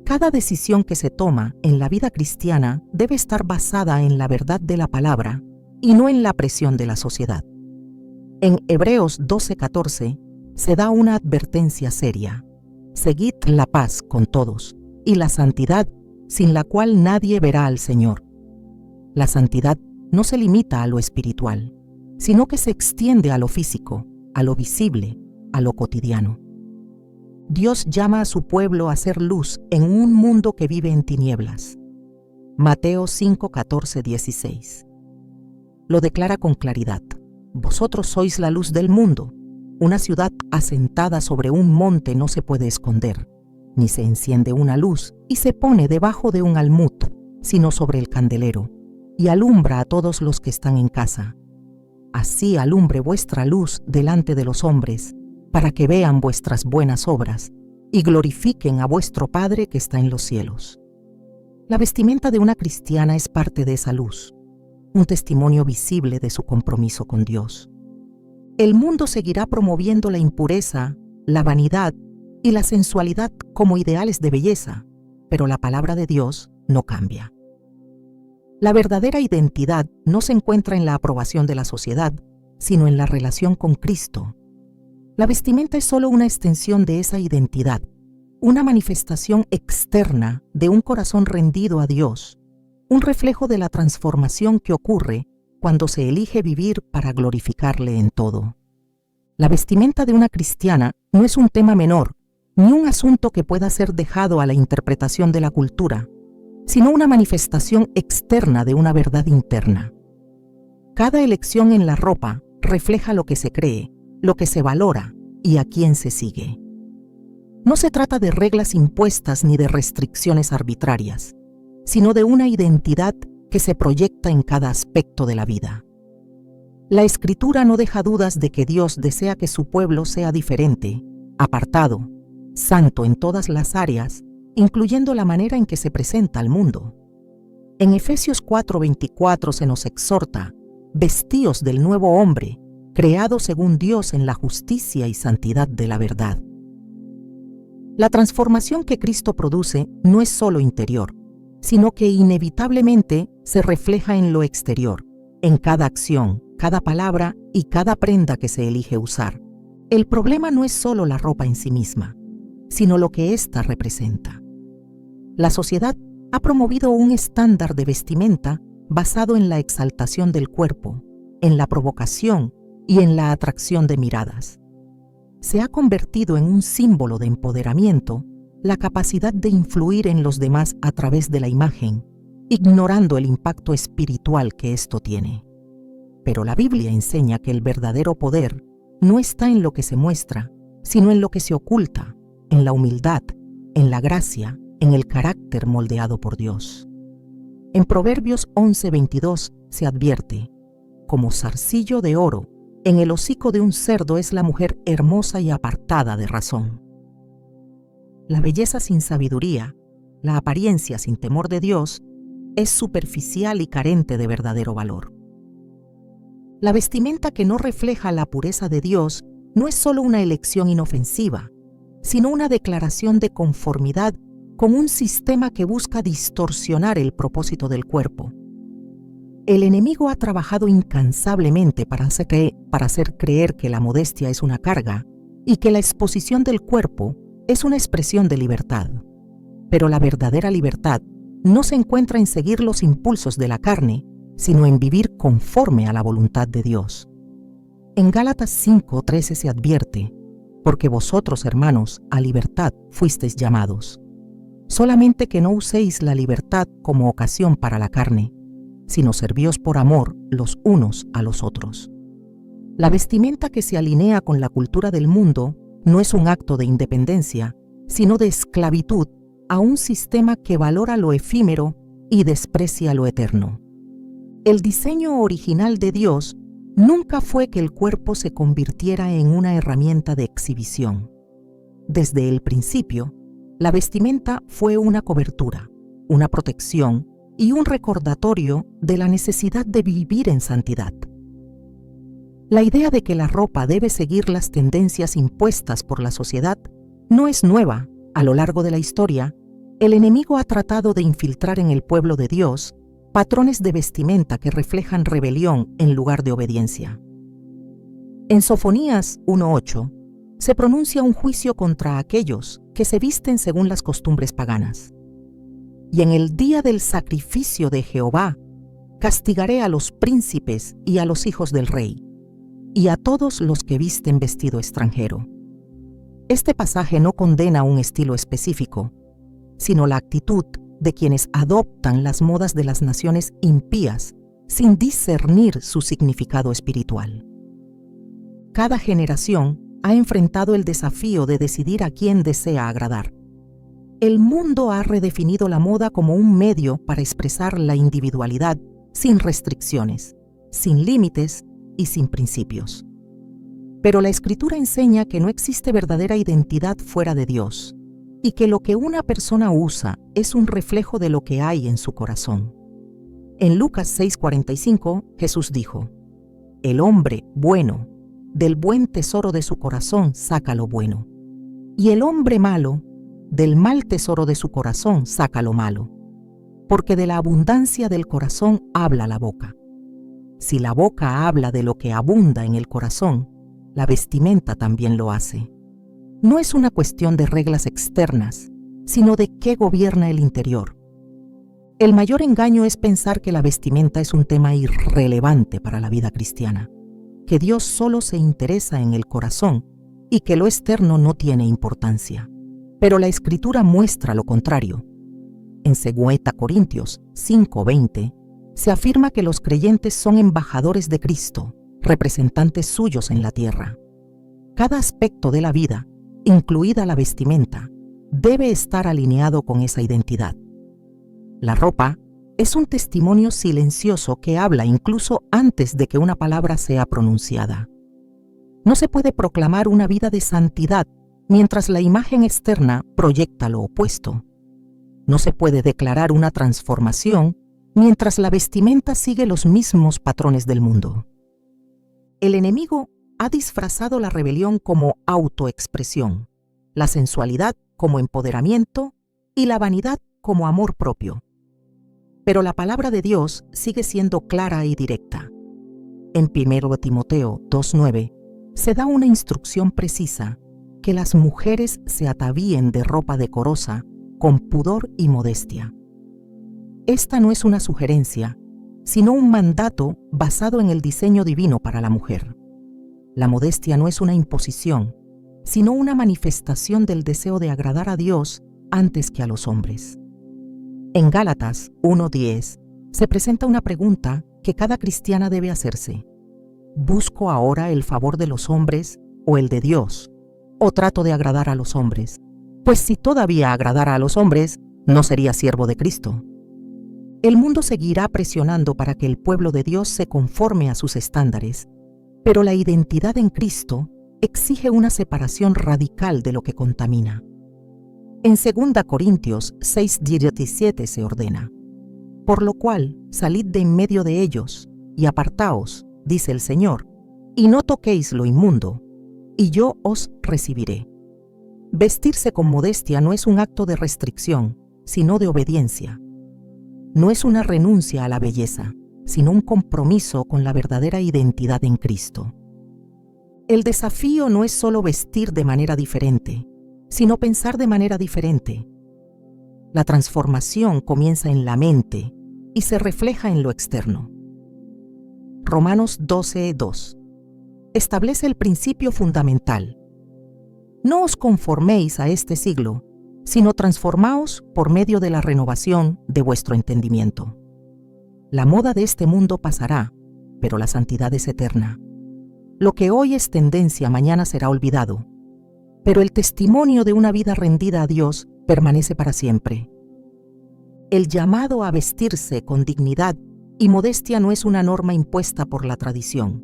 Cada decisión que se toma en la vida cristiana debe estar basada en la verdad de la palabra y no en la presión de la sociedad. En Hebreos 12:14 se da una advertencia seria. Seguid la paz con todos y la santidad, sin la cual nadie verá al Señor. La santidad no se limita a lo espiritual, sino que se extiende a lo físico, a lo visible, a lo cotidiano. Dios llama a su pueblo a ser luz en un mundo que vive en tinieblas. Mateo 5:14-16. Lo declara con claridad. Vosotros sois la luz del mundo. Una ciudad asentada sobre un monte no se puede esconder, ni se enciende una luz y se pone debajo de un almud, sino sobre el candelero, y alumbra a todos los que están en casa. Así alumbre vuestra luz delante de los hombres, para que vean vuestras buenas obras y glorifiquen a vuestro Padre que está en los cielos. La vestimenta de una cristiana es parte de esa luz, un testimonio visible de su compromiso con Dios. El mundo seguirá promoviendo la impureza, la vanidad y la sensualidad como ideales de belleza, pero la palabra de Dios no cambia. La verdadera identidad no se encuentra en la aprobación de la sociedad, sino en la relación con Cristo. La vestimenta es solo una extensión de esa identidad, una manifestación externa de un corazón rendido a Dios, un reflejo de la transformación que ocurre cuando se elige vivir para glorificarle en todo. La vestimenta de una cristiana no es un tema menor, ni un asunto que pueda ser dejado a la interpretación de la cultura, sino una manifestación externa de una verdad interna. Cada elección en la ropa refleja lo que se cree, lo que se valora y a quién se sigue. No se trata de reglas impuestas ni de restricciones arbitrarias, sino de una identidad que se proyecta en cada aspecto de la vida. La Escritura no deja dudas de que Dios desea que su pueblo sea diferente, apartado, santo en todas las áreas, incluyendo la manera en que se presenta al mundo. En Efesios 4:24 se nos exhorta: vestíos del nuevo hombre, creado según Dios en la justicia y santidad de la verdad. La transformación que Cristo produce no es solo interior, sino que inevitablemente se refleja en lo exterior, en cada acción, cada palabra y cada prenda que se elige usar. El problema no es solo la ropa en sí misma, sino lo que ésta representa. La sociedad ha promovido un estándar de vestimenta basado en la exaltación del cuerpo, en la provocación y en la atracción de miradas. Se ha convertido en un símbolo de empoderamiento la capacidad de influir en los demás a través de la imagen, ignorando el impacto espiritual que esto tiene. Pero la Biblia enseña que el verdadero poder no está en lo que se muestra, sino en lo que se oculta, en la humildad, en la gracia, en el carácter moldeado por Dios. En Proverbios 11:22 se advierte: como zarcillo de oro, en el hocico de un cerdo es la mujer hermosa y apartada de razón. La belleza sin sabiduría, la apariencia sin temor de Dios, es superficial y carente de verdadero valor. La vestimenta que no refleja la pureza de Dios no es solo una elección inofensiva, sino una declaración de conformidad con un sistema que busca distorsionar el propósito del cuerpo. El enemigo ha trabajado incansablemente para hacer creer que la modestia es una carga y que la exposición del cuerpo es una expresión de libertad. Pero la verdadera libertad no se encuentra en seguir los impulsos de la carne, sino en vivir conforme a la voluntad de Dios. En Gálatas 5:13 se advierte: porque vosotros, hermanos, a libertad fuisteis llamados. Solamente que no uséis la libertad como ocasión para la carne, sino servíos por amor los unos a los otros. La vestimenta que se alinea con la cultura del mundo no es un acto de independencia, sino de esclavitud a un sistema que valora lo efímero y desprecia lo eterno. El diseño original de Dios nunca fue que el cuerpo se convirtiera en una herramienta de exhibición. Desde el principio, la vestimenta fue una cobertura, una protección y un recordatorio de la necesidad de vivir en santidad. La idea de que la ropa debe seguir las tendencias impuestas por la sociedad no es nueva. A lo largo de la historia, el enemigo ha tratado de infiltrar en el pueblo de Dios patrones de vestimenta que reflejan rebelión en lugar de obediencia. En Sofonías 1:8 se pronuncia un juicio contra aquellos que se visten según las costumbres paganas. Y en el día del sacrificio de Jehová, castigaré a los príncipes y a los hijos del rey, y a todos los que visten vestido extranjero. Este pasaje no condena un estilo específico, sino la actitud de quienes adoptan las modas de las naciones impías sin discernir su significado espiritual. Cada generación ha enfrentado el desafío de decidir a quién desea agradar. El mundo ha redefinido la moda como un medio para expresar la individualidad sin restricciones, sin límites y sin principios. Pero la Escritura enseña que no existe verdadera identidad fuera de Dios y que lo que una persona usa es un reflejo de lo que hay en su corazón. En Lucas 6:45, Jesús dijo: el hombre bueno, del buen tesoro de su corazón saca lo bueno, y el hombre malo, del mal tesoro de su corazón saca lo malo, porque de la abundancia del corazón habla la boca. Si la boca habla de lo que abunda en el corazón, la vestimenta también lo hace. No es una cuestión de reglas externas, sino de qué gobierna el interior. El mayor engaño es pensar que la vestimenta es un tema irrelevante para la vida cristiana, que Dios solo se interesa en el corazón y que lo externo no tiene importancia. Pero la Escritura muestra lo contrario. En 2 Corintios 5:20 se afirma que los creyentes son embajadores de Cristo, representantes suyos en la tierra. Cada aspecto de la vida, incluida la vestimenta, debe estar alineado con esa identidad. La ropa es un testimonio silencioso que habla incluso antes de que una palabra sea pronunciada. No se puede proclamar una vida de santidad mientras la imagen externa proyecta lo opuesto. No se puede declarar una transformación mientras la vestimenta sigue los mismos patrones del mundo. El enemigo ha disfrazado la rebelión como autoexpresión, la sensualidad como empoderamiento y la vanidad como amor propio. Pero la palabra de Dios sigue siendo clara y directa. En 1 Timoteo 2:9 se da una instrucción precisa: que las mujeres se atavíen de ropa decorosa, con pudor y modestia. Esta no es una sugerencia, sino un mandato basado en el diseño divino para la mujer. La modestia no es una imposición, sino una manifestación del deseo de agradar a Dios antes que a los hombres. En Gálatas 1:10 se presenta una pregunta que cada cristiana debe hacerse: ¿busco ahora el favor de los hombres o el de Dios? ¿O trato de agradar a los hombres? Pues si todavía agradara a los hombres, no sería siervo de Cristo. El mundo seguirá presionando para que el pueblo de Dios se conforme a sus estándares, pero la identidad en Cristo exige una separación radical de lo que contamina. En 2 Corintios 6:17 se ordena: por lo cual, salid de en medio de ellos, y apartaos, dice el Señor, y no toquéis lo inmundo, y yo os recibiré. Vestirse con modestia no es un acto de restricción, sino de obediencia. No es una renuncia a la belleza, sino un compromiso con la verdadera identidad en Cristo. El desafío no es solo vestir de manera diferente, sino pensar de manera diferente. La transformación comienza en la mente y se refleja en lo externo. Romanos 12:2. Establece el principio fundamental. No os conforméis a este siglo, sino transformaos por medio de la renovación de vuestro entendimiento. La moda de este mundo pasará, pero la santidad es eterna. Lo que hoy es tendencia mañana será olvidado, pero el testimonio de una vida rendida a Dios permanece para siempre. El llamado a vestirse con dignidad y modestia no es una norma impuesta por la tradición,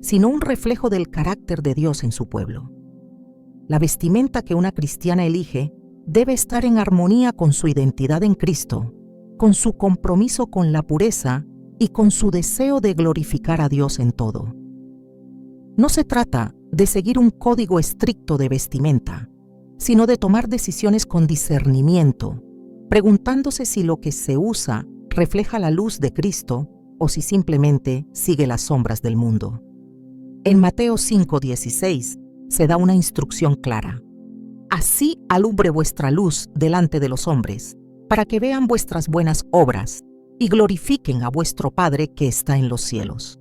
sino un reflejo del carácter de Dios en su pueblo. La vestimenta que una cristiana elige debe estar en armonía con su identidad en Cristo, con su compromiso con la pureza y con su deseo de glorificar a Dios en todo. No se trata de seguir un código estricto de vestimenta, sino de tomar decisiones con discernimiento, preguntándose si lo que se usa refleja la luz de Cristo o si simplemente sigue las sombras del mundo. En Mateo 5:16 se da una instrucción clara. Así alumbre vuestra luz delante de los hombres, para que vean vuestras buenas obras y glorifiquen a vuestro Padre que está en los cielos.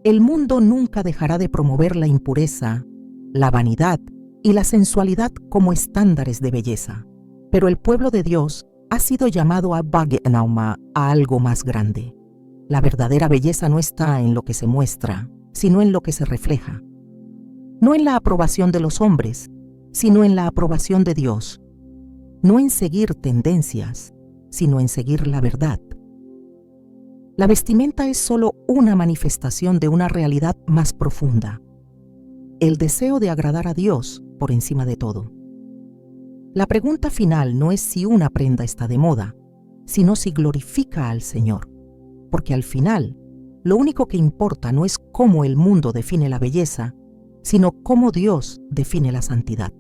El mundo nunca dejará de promover la impureza, la vanidad y la sensualidad como estándares de belleza, pero el pueblo de Dios ha sido llamado a algo más grande. La verdadera belleza no está en lo que se muestra, sino en lo que se refleja. No en la aprobación de los hombres, sino en la aprobación de Dios. No en seguir tendencias, sino en seguir la verdad. La vestimenta es solo una manifestación de una realidad más profunda: el deseo de agradar a Dios por encima de todo. La pregunta final no es si una prenda está de moda, sino si glorifica al Señor, porque al final, lo único que importa no es cómo el mundo define la belleza, sino cómo Dios define la santidad.